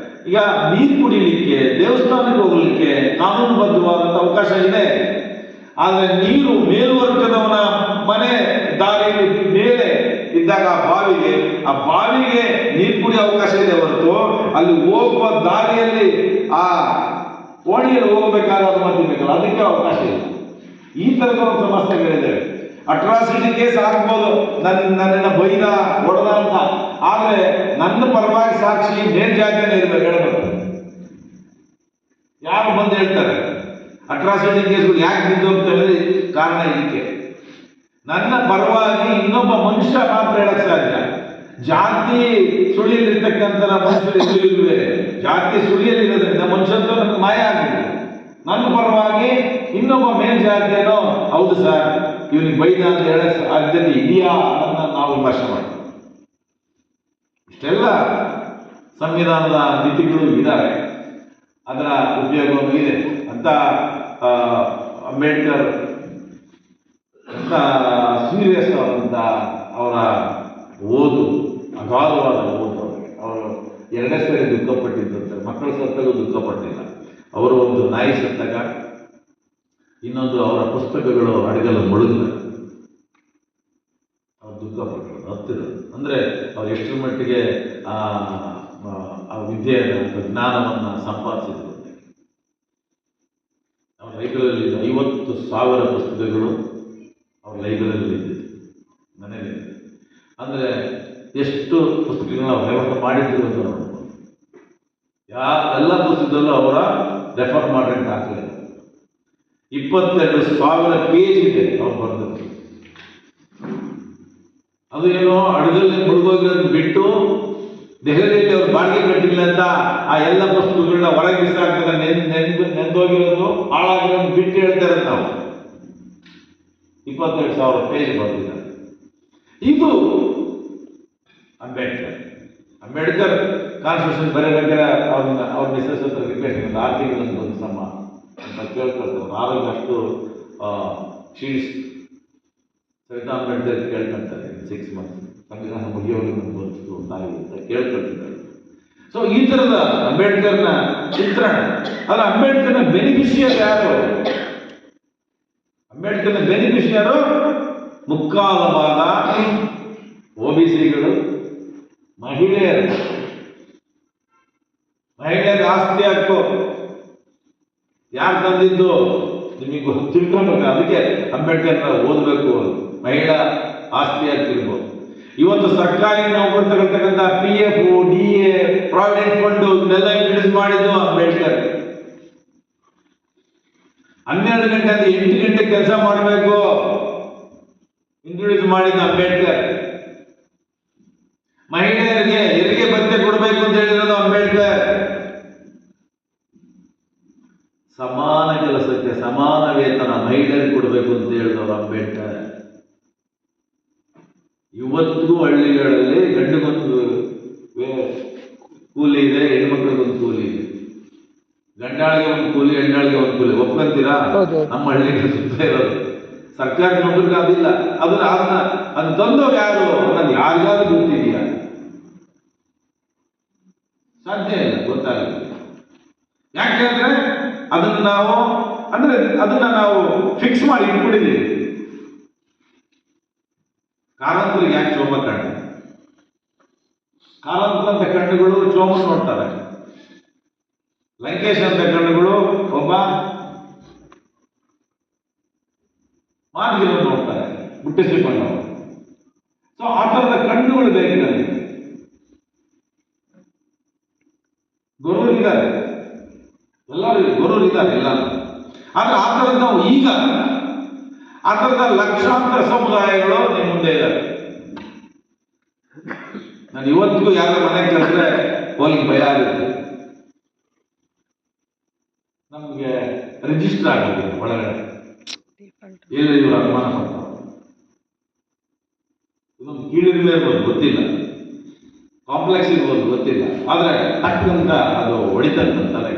ಈಗ ನೀರು ಕುಡಿಲಿಕ್ಕೆ, ದೇವಸ್ಥಾನಕ್ಕೆ ಹೋಗ್ಲಿಕ್ಕೆ ಕಾನೂನುಬದ್ಧವಾದಂತ ಅವಕಾಶ ಇದೆ. ಆದ್ರೆ ನೀರು ಮೇಲ್ವರ್ಗದವನ ಮನೆ ದಾರಿ ಮೇಲೆ ಇದ್ದಾಗ ಆ ಬಾವಿಗೆ ನೀರು ಕುಡಿಯೋ ಅವಕಾಶ ಇದೆ ಹೊರತು ಅಲ್ಲಿ ಹೋಗುವ ದಾರಿಯಲ್ಲಿ ಆ ಓಣಿಯಲ್ಲಿ ಹೋಗಬೇಕಾದ್ರೆ ಅನುಮತಿ ಬೇಕಲ್ಲ, ಅದಕ್ಕೆ ಅವಕಾಶ ಇಲ್ಲ. ಈ ತರದ ಒಂದು ಸಮಸ್ಯೆಗಳಿದೆ. ಅಟ್ರಾಸಿಟಿ ಕೇಸ್ ಹಾಕ್ಬೋದು, ನನ್ನನ್ನ ಬೈದ ಹೊಡೆದ ಅಂತ. ಆದ್ರೆ ನನ್ನ ಪರವಾಗಿ ಸಾಕ್ಷಿ ಮೇಲ್ಜಾತಿಯಲ್ಲಿ ಇರ್ಬೇಕು, ಹೇಳ್ಬೇಕು. ಯಾರು ಬಂದು ಹೇಳ್ತಾರೆ ಅಟ್ರಾಸಿಟಿ ಕೇಸ್ಗಳು ಯಾಕೆ ಬಿದ್ದು ಹೋಗ್ತವೆ? ಕಾರಣ ಇದಕ್ಕೆ. ನನ್ನ ಪರವಾಗಿ ಇನ್ನೊಬ್ಬ ಮನುಷ್ಯ ಮಾತ್ರ ಹೇಳಕ್ ಸಾಧ್ಯ. ಜಾತಿ ಸುಳಿಯಲ್ಲಿರ್ತಕ್ಕಂಥ ಮನುಷ್ಯರು ಎಲ್ಲಿರುವೆ, ಜಾತಿ ಸುಳಿಯಲ್ಲಿರೋದ್ರಿಂದ ಮನುಷ್ಯತ್ವ ನನಗೆ ಮಾಯ ಆಗಿದೆ. ನನ್ನ ಪರವಾಗಿ ಇನ್ನೊಬ್ಬ ಮೇಲ್ಜಾತಿಯನೋ ಹೌದು ಸರ್ ಇವನಿಗೆ ಬೈದ ಅಂತ ಹೇಳಕ್ ಸಾಧ್ಯತೆ ಇದೆಯಾ ಅನ್ನೋದನ್ನ ನಾವು ವಿಮರ್ಶೆ ಮಾಡ್ತೀವಿ. ಇಷ್ಟೆಲ್ಲ ಸಂವಿಧಾನದ ಮಿತಿಗಳು ಇದ್ದಾವೆ, ಅದರ ಉಪಯೋಗವೂ ಇದೆ ಅಂತ ಅಂಬೇಡ್ಕರ್ ಅಂತ ಸೀರಿಯಸ್ ಆದಂಥ ಅವರ ಓದು, ಅಗಾಧವಾದ ಓದು. ಅವರು 2 ಸರಿ ದುಃಖಪಟ್ಟಿದ್ದಂತೆ. ಮಕ್ಕಳು ಸತ್ತಾಗ ದುಃಖಪಟ್ಟಿಲ್ಲ. ಅವರು ಒಂದು ನಾಯಿ ಸತ್ತಾಗ, ಇನ್ನೊಂದು ಅವರ ಪುಸ್ತಕಗಳು ಅಡಗಲು ಮುಳುಗಿದ ಅವ್ರು ದುಃಖಪಟ್ಟರು. ಹತ್ತಿರ ಅಂದರೆ ಅವ್ರು ಎಷ್ಟರ ಮಟ್ಟಿಗೆ ಆ ವಿದ್ಯೆಯನ್ನು, ಜ್ಞಾನವನ್ನು ಸಂಪಾದಿಸಿದ್ರು. ಅವ್ರ ಲೈಬ್ರರಿಯಲ್ಲಿ 50,000 ಪುಸ್ತಕಗಳು ಅವ್ರ ಲೈಬ್ರರಿಯಲ್ಲಿ ಇದ್ದಿದ್ದು, ಮನೇಲಿ. ಅಂದರೆ ಎಷ್ಟು ಪುಸ್ತಕಗಳನ್ನ ಅವ್ರು ರೆಫರ್ ಮಾಡಿದ್ರು ಅಂತ ನೋಡ್ಬೋದು. ಎಲ್ಲ ಪುಸ್ತಕದಲ್ಲೂ ಅವರ ರೆಫರ್ ಮಾಡಿದಂತ ಹಾಕಲಿಲ್ಲ. 22,000 ಪೇಜ್ ಇದೆ ಅವ್ರು ಬರೆದದ್ದು. ಅದು ಏನೋ ಅಡಗಲ್ಲಿ ಮುಳುಗೋಗಿರೋದು ಬಿಟ್ಟು ದೆಹಲಿಯಲ್ಲಿ ಅವ್ರು ಬಾಡಿಗೆ ಕಟ್ಟಿಲ್ಲ ಅಂತ ಆ ಎಲ್ಲ ಪುಸ್ತಕಗಳನ್ನ ಹೊರಗೆ ಬಿಸಾಕ್ತಾರೆ. ನೆಂದೋಗಿರೋದು, ಹಾಳಾಗಿರೋದು ಬಿಟ್ಟು ಹೇಳ್ತಾರೆ ನಾವು. 22,000 ಪೇಜ್ ಬರೆದಿದ್ದಾರೆ. ಇದು ಅಂಬೇಡ್ಕರ್ ಕಾನ್ಸ್ಟಿಟ್ಯೂಷನ್ ಬರೀಬೇಕಾದ್ರೆ ಅವ್ರ ಮಿಸಸ್ ಹತ್ರ ರಿಕ್ವೆಸ್ಟ್ ಮಾಡಿದ 6 ತಿಂಗಳಂತ ಒಂದು ಸಮ ಅಂತ ಕೇಳ್ಕೊಳ್ತಾರೆ. ಆರೋಗ್ಯ ಅಷ್ಟು ಕ್ಷೀಣಿಸ್ ಸವಿತಾ ಅಂಬೇಡ್ಕರ್ ಕೇಳ್ಕೊಂತಾರೆ 6 ಮಂತ್ಸ್ ಸಂವಿಧಾನ ಮುಗಿಯೋಗಿ ಬಂತು ತಾಯಿ ಅಂತ ಕೇಳ್ಕೊಳ್ತಿದ್ದಾರೆ. ಸೊ ಈ ಥರದ ಅಂಬೇಡ್ಕರ್ನ ಚಿತ್ರಣ. ಅಲ್ಲ, ಅಂಬೇಡ್ಕರ್ನ ಬೆನಿಫಿಷಿಯರ್ ಯಾರು? ಅಂಬೇಡ್ಕರ್ನ ಬೆನಿಫಿಷಿಯರು ಮುಕ್ಕಾಲ ಭಾಗ OBCಗಳು, ಮಹಿಳೆಯರು. ಮಹಿಳೆಯರ ಆಸ್ತಿ ಹಕ್ಕು ಯಾರು ತಂದಿದ್ದು ನಿಮಗೆ ತಿಳ್ಕೊಬೇಕು. ಅದಕ್ಕೆ ಅಂಬೇಡ್ಕರ್ನ ಓದಬೇಕು. ಮಹಿಳಾ ಆಸ್ತಿ ಹಕ್ಕಿರ್ಬೋದು. ಇವತ್ತು ಸರ್ಕಾರಿ ನೌಕರು ತಗೊಳ್ತಕ್ಕಂಥ PF, DA, ಪ್ರಾವಿಡೆಂಟ್ ಫಂಡ್ ಇದನ್ನೆಲ್ಲ ಇಂಟ್ರೊಡ್ಯೂಸ್ ಮಾಡಿದ್ದು ಅಂಬೇಡ್ಕರ್. 12 ಗಂಟೆ ಅಂತ 8 ಗಂಟೆ ಕೆಲಸ ಮಾಡಬೇಕು ಇಂಟ್ರೊಡ್ಯೂಸ್ ಮಾಡಿದ್ದು ಅಂಬೇಡ್ಕರ್. ಮಹಿಳೆಯರಿಗೆ ಹೆರಿಗೆ ಭತ್ಯೆ ಕೊಡಬೇಕು ಅಂತ ಹೇಳಿರೋದು ಅಂಬೇಡ್ಕರ್. ಸಮಾನ ಕೆಲಸಕ್ಕೆ ಸಮಾನ ವೇತನ ಮಹಿಳೆಯರಿಗೆ ಕೊಡಬೇಕು ಅಂತ ಹೇಳಿದವರು ಅಂಬೇಡ್ಕರ್. ಇವತ್ತಿಗೂ ಹಳ್ಳಿಗಳಲ್ಲಿ ಗಂಡಿಗೊಂದು ಕೂಲಿ ಇದೆ, ಹೆಣ್ಮಕ್ಳಿಗೊಂದು ಕೂಲಿ ಇದೆ. ಗಂಡಾಳಿಗೆ ಒಂದು ಕೂಲಿ, ಹೆಣ್ಣಾಳಿಗೆ ಒಂದು ಕೂಲಿ. ಒಪ್ಕೊಂತೀರಾ? ನಮ್ಮ ಹಳ್ಳಿಗೆ ಸುತ್ತ ಇರೋದು ಸರ್ಕಾರಿ ನೌಕರಿಗೆ ಅದಿಲ್ಲ. ಅದನ್ನ ತಂದವ್ರು ಯಾರು ಅನ್ನೋದು ಯಾರಿಗಾದ್ರೂ ಗೊತ್ತಿದೆಯಾ? ಸಾಧ್ಯ ಇಲ್ಲ, ಗೊತ್ತಾಗುತ್ತೆ. ಯಾಕೆಂದ್ರೆ ಅದನ್ನ ನಾವು ಫಿಕ್ಸ್ ಮಾಡಿ ಇಟ್ಬಿಟ್ಟಿದ್ದೀವಿ. ಕಾರಂತರಿಗೆ ಯಾಕೆ ಚೋಮ ಕಣ್ಣು? ಕಾರಂತ ಅಂತ ಕಣ್ಣುಗಳು ಚೋಮನ್ ನೋಡ್ತಾರೆ. ಲಂಕೇಶ್ ಅಂತ ಕಣ್ಣುಗಳು ಒಬ್ಬ ಮಾನವೀಯರನ್ನು ನೋಡ್ತಾರೆ, ಮುಟ್ಟಿಸಿಕೊಂಡು. ಸೊ ಆ ಥರದ ಕಣ್ಣುಗಳು ಬೇಕು ನನಗೆ. ಗೊರೂರಿದ್ದಾರೆ, ಎಲ್ಲರೂ ಗೊರೂರಿದ್ದಾರೆ ಎಲ್ಲ. ಆದ್ರೆ ಆ ಥರದ ನಾವು ಈಗ ಆ ಥರದ ಲಕ್ಷಾಂತರ ಸಮುದಾಯಗಳು ನಿಮ್ಮ ಮುಂದೆ ಇದ್ದಾರೆ. ನಾನು ಇವತ್ತಿಗೂ ಯಾರ ಮನೆಗೆ ಕರೆದ್ರೆ ಹೋಲಿಗೆ ಭಯ ಆಗುತ್ತೆ. ನಮ್ಗೆ ರಿಜಿಸ್ಟರ್ ಆಗಿದೆ ಒಳಗಡೆ, ಎಲ್ಲಿ ಇವರು ಅನುಮಾನ ಪಡ್ತಾರೆ. ಇದೊಂದು ಕೀಳಿರ್ಲೇ ಇರ್ಬೋದು, ಗೊತ್ತಿಲ್ಲ. ಕಾಂಪ್ಲೆಕ್ಸ್ ಇರ್ಬೋದು ಗೊತ್ತಿಲ್ಲ, ಆದರೆ ತಕ್ಕಂತ ಅದು ಹೊಡಿತಂತಾನೆ.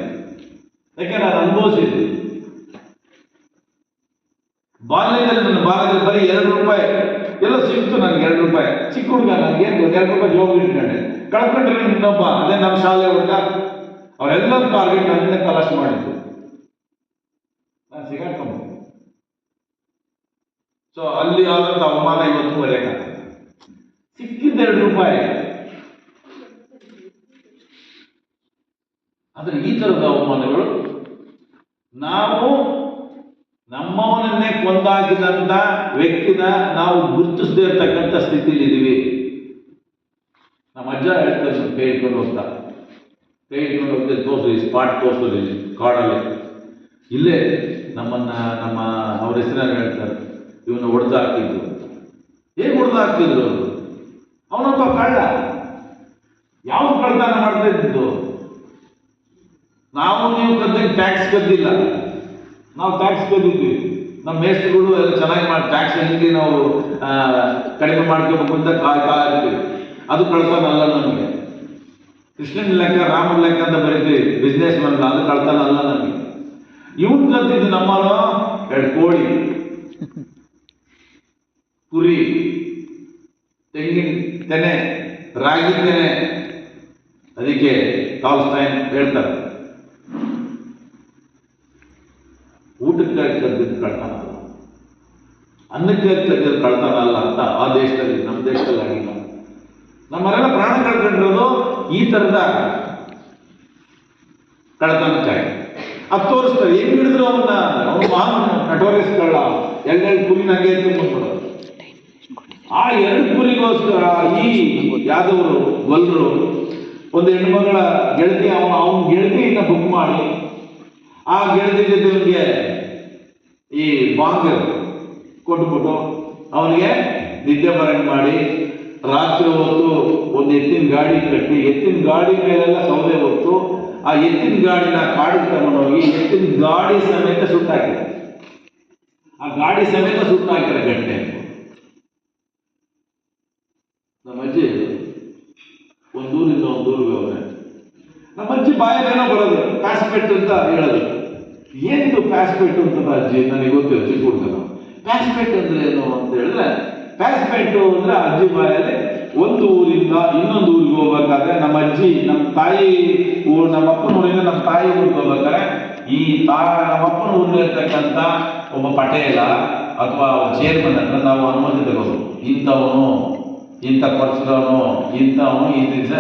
ಯಾಕೆಂದ್ರೆ ಅದು ಅನುಭವಿಸಿದ್ವಿ. ನನ್ನ ಬಾಲ್ಯದಲ್ಲಿ ಬರೀ ₹2 ಎಲ್ಲ ಸಿಕ್ತು ನನಗೆ. ₹2 ಚಿಕ್ಕ ಹುಡುಗ, ನನಗೆ ₹2 ಜೋಬ್ ಇಟ್ಕೊಂಡೆ. ಕಳ್ಕೊಂಡ್ರೆ ಇನ್ನೊಬ್ಬ, ಅದೇ ನಮ್ಮ ಶಾಲೆ ಹುಡುಗ, ಅವರೆಲ್ಲರೂ ಟಾರ್ಗೆಟ್ ನನ್ನೇ ತಲಾಶೆ ಮಾಡಿದ್ದು. ನಾನು ಸಿಗಾಕೊಂಡೆ. ಸೊ ಅಲ್ಲಿ ಆದಂತ ಅವಮಾನ ಇವತ್ತು ಮರೆಯಕ್ಕಾಗಲ್ಲ. ಸಿಕ್ಕಿದ್ದ ₹2. ಆದರೆ ಈ ತರದ ಅವಮಾನಗಳು ನಾವು ನಮ್ಮವನನ್ನೇ ಕೊಂದಾಕಿದಂತ ವ್ಯಕ್ತಿನ ನಾವು ಗುರುತಿಸದೇ ಇರ್ತಕ್ಕಂಥ ಸ್ಥಿತಿಲಿ ಇದೀವಿ. ನಮ್ಮ ಅಜ್ಜ ಹೇಳ್ತಾರೆ, ಕೈ ಇಟ್ಕೊಂಡು ಹೋಗ್ತಾ ತೋರಿಸಿ ಸ್ಪಾಟ್ ತೋರಿಸೋದು ಕಾಡಲ್ಲಿ. ಇಲ್ಲೇ ನಮ್ಮ ಅವ್ರ ಹೆಸರನ್ನು ಹೇಳ್ತಾರೆ, ಇವನ್ನ ಹೊಡೆದು ಹಾಕಿದ್ರು. ಹೇಗೆ ಹೊಡೆದು ಹಾಕಿದ್ರು? ಅವನೊಬ್ಬ ಕಳ್ಳ. ಯಾವ್ದು ಕಳ್ತನ ಮಾಡ್ತಾ ಇದ್ದು? ನಾವು ನೀವು ಕದ್ದಂಗೆ ಟ್ಯಾಕ್ಸ್ ಕದ್ದಿಲ್ಲ, ನಾವು ಟ್ಯಾಕ್ಸ್ ಕದ್ದಿದ್ವಿ. ನಮ್ಮ ಮೇಸ್ತ್ರಿಗಳು ಎಲ್ಲ ಚೆನ್ನಾಗಿ ಮಾಡಿ ಟ್ಯಾಕ್ಸ್ ಹೆಂಗೆ ನಾವು ಕಡಿಮೆ ಮಾಡ್ಕೋಬೇಕು ಅಂತ ಕಾಯ್ತೀವಿ. ಅದು ಕಳ್ತನ ಅಲ್ಲ ನಮಗೆ. ಕೃಷ್ಣನ ಲೆಕ್ಕ, ರಾಮನ ಲೆಕ್ಕ ಅಂತ ಬರೀತೀವಿ, ಬಿಸ್ನೆಸ್ ಮನ್, ಅದು ಕಳ್ತನ ಅಲ್ಲ ನಮಗೆ. ಇವನ್ ಕದ್ದಿದ್ದು ನಮ್ಮನು 2 ಕೋಳಿ, ಕುರಿ, ತೆಂಗಿನ ತೆನೆ, ರಾಗಿ ತೆನೆ. ಅದಕ್ಕೆ ಟಾಲ್ಸ್ಟೈನ್ ಹೇಳ್ತಾರೆ, ಊಟಕ್ಕಾಗಿ ಕದ್ದಿದ್ದು ಕಳ್ತನ ಅಲ್ಲ, ಅನ್ನಕ್ಕಾಗಿ ಕದ್ದಿದ್ದು ಕಳ್ತನ ಅಲ್ಲ ಅಂತ ಆ ದೇಶದಲ್ಲಿ, ನಮ್ಮ ದೇಶದಲ್ಲಿ ಆಗಿಲ್ಲ. ನಮ್ಮರೆಲ್ಲ ಪ್ರಾಣ ಕಳ್ಕೊಂಡಿರೋದು ಈ ಥರದ ಕಳ್ತನಕ್ಕಾಗಿ. ಅದು ತೋರಿಸ್ತಾರೆ. ಹೆಂಗ್ ಹಿಡಿದ್ರು ಅವನು ನಟೋರಿಯಸ್ ಕಳ್ಳ. 2 ಕುರಿ ನಂಗೆ ತುಂಬಿಬಿಡೋದು. ಆ 2 ಕುರಿಗೋಸ್ಕರ ಈ ಯಾದವರು ಗೊಲ್ರು ಒಂದು ಹೆಣ್ಮಗಳ ಗೆಳತಿ, ಅವನ ಗೆಳತಿಯಿಂದ ಬುಕ್ ಮಾಡಿ, ಆ ಗೆಳತಿ ಜೊತೆಗೆ ಈ ಬಾಂಗ್ ಕೊಟ್ಬಿಟ್ಟು ಅವನಿಗೆ ನಿದ್ದೆ ಬರಂಗ್ ಮಾಡಿ, ರಾತ್ರಿ ಹೊತ್ತು ಒಂದು ಎತ್ತಿನ ಗಾಡಿ ಕಟ್ಟಿ, ಎತ್ತಿನ ಗಾಡಿ ಮೇಲೆಲ್ಲ ಸೌದೆ ಹೊತ್ತು ಆ ಎತ್ತಿನ ಗಾಡಿನ ಕಾಡಿಗೆ ತಗೊಂಡೋಗಿ ಎತ್ತಿನ ಗಾಡಿ ಸಮೇತ ಸುಟ್ಟಾಕಿದೆ. ಆ ಗಾಡಿ ಸಮೇತ ಸುಟ್ಟಾಕಿರೋ ಗಟ್ಟೆ. ನಮ್ಮ ಅಜ್ಜಿ ಒಂದೂರಿಂದ ಒಂದೂರಿಗೆ ಹೋದ್ರೆ ನಮ್ಮ ಅಜ್ಜಿ ಬಾಯಲ್ಲೇನೋ ಬರೋದು, ಪ್ಯಾಸ್ಪೆಟ್ ಅಂತ ಹೇಳೋದು. ಏನಿದು ಪ್ಯಾಸ್ಪೆಟ್ ಅಂತ ಅಜ್ಜಿ ನನಗೆ ಗೊತ್ತಿಲ್ಲ, ಚಿಕ್ಕ ಹುಡುಗನ. ಪ್ಯಾಸ್ಪೆಟ್ ಅಂದ್ರೆ ಏನು ಅಂತ ಹೇಳಿದ್ರೆ, ಪ್ಯಾಸ್ಪೆಟ್ ಅಂದ್ರೆ ಅಜ್ಜಿ ಬಾಯಲ್ಲಿ ಒಂದು ಊರಿಂದ ಇನ್ನೊಂದು ಊರಿಗೆ ಹೋಗ್ಬೇಕಾದ್ರೆ, ನಮ್ಮ ಅಜ್ಜಿ ನಮ್ಮ ತಾಯಿ ನಮ್ಮ ಅಪ್ಪನ ಊರಿಂದ ನಮ್ಮ ತಾಯಿ ಊರಿಗೆ ಹೋಗ್ಬೇಕಾದ್ರೆ, ಈ ನಮ್ಮ ಅಪ್ಪನ ಊರಿರ್ತಕ್ಕಂಥ ಒಬ್ಬ ಪಟೇಲ ಅಥವಾ ಚೇರ್ಮನ್ ಹತ್ರ ನಾವು ಅನುಮತಿ ತಗೋಬೇಕು. ಇಂಥವನು, ಇಂಥ ಪರ್ಸದವನು, ಇಂಥವನು ಈ ದಿವಸ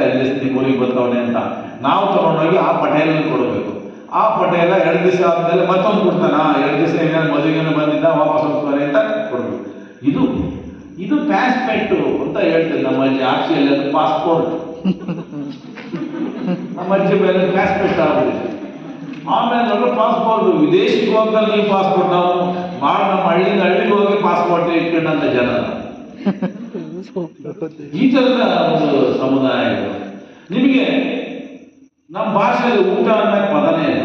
ನಿಮ್ಮ ಊರಿಗೆ ಬರ್ತಾವನೆ ಅಂತ ನಾವು ತಗೊಂಡೋಗಿ ಆ ಪಟೇಲನ್ನು ಕೊಡಬೇಕು. ಆ ಪಟೇಲ 2 ದಿವಸ ಆದ್ಮೇಲೆ ಮತ್ತೊಂದು ಕೊಡ್ತಾನ, 2 ದಿವಸ ಏನಾದ್ರು ಮದುವೆಗೆ ಬಂದಿದ್ದ ವಾಪಸ್ ಹೋಗ್ತಾರೆ ಅಂತ ಕೊಡ್ಬೇಕು. ಇದು ಪ್ಯಾಸ್ಪೆಟ್ ಅಂತ ಹೇಳ್ತೇವೆ ನಮ್ಮ ಅಜ್ಜಿ. ಆಕ್ಚುಲಿ ಅದು ಪಾಸ್ಪೋರ್ಟ್. ನಮ್ಮ ಅಜ್ಜಿ ಮೇಲೆ ಪ್ಯಾಸ್ಪೆಟ್ ಆಗಿದೆ. ಆಮೇಲೆ ನೋಡ್ರೆ ಪಾಸ್ಪೋರ್ಟ್, ವಿದೇಶಕ್ಕೆ ಹೋಗ್ತಾರೆ ನೀವು ಪಾಸ್ಪೋರ್ಟ್. ನಾವು ನಮ್ಮ ಹಳ್ಳಿಗೆ ಹೋಗಿ ಪಾಸ್ಪೋರ್ಟ್ ಇಟ್ಕೊಂಡಂತ ಜನ. ಈ ತರದ ಒಂದು ಸಮುದಾಯ ಇದು. ನಿಮಗೆ ನಮ್ಮ ಭಾಷೆಯಲ್ಲಿ ಊಟ ಅನ್ನೋ ಪದನೇ ಇಲ್ಲ.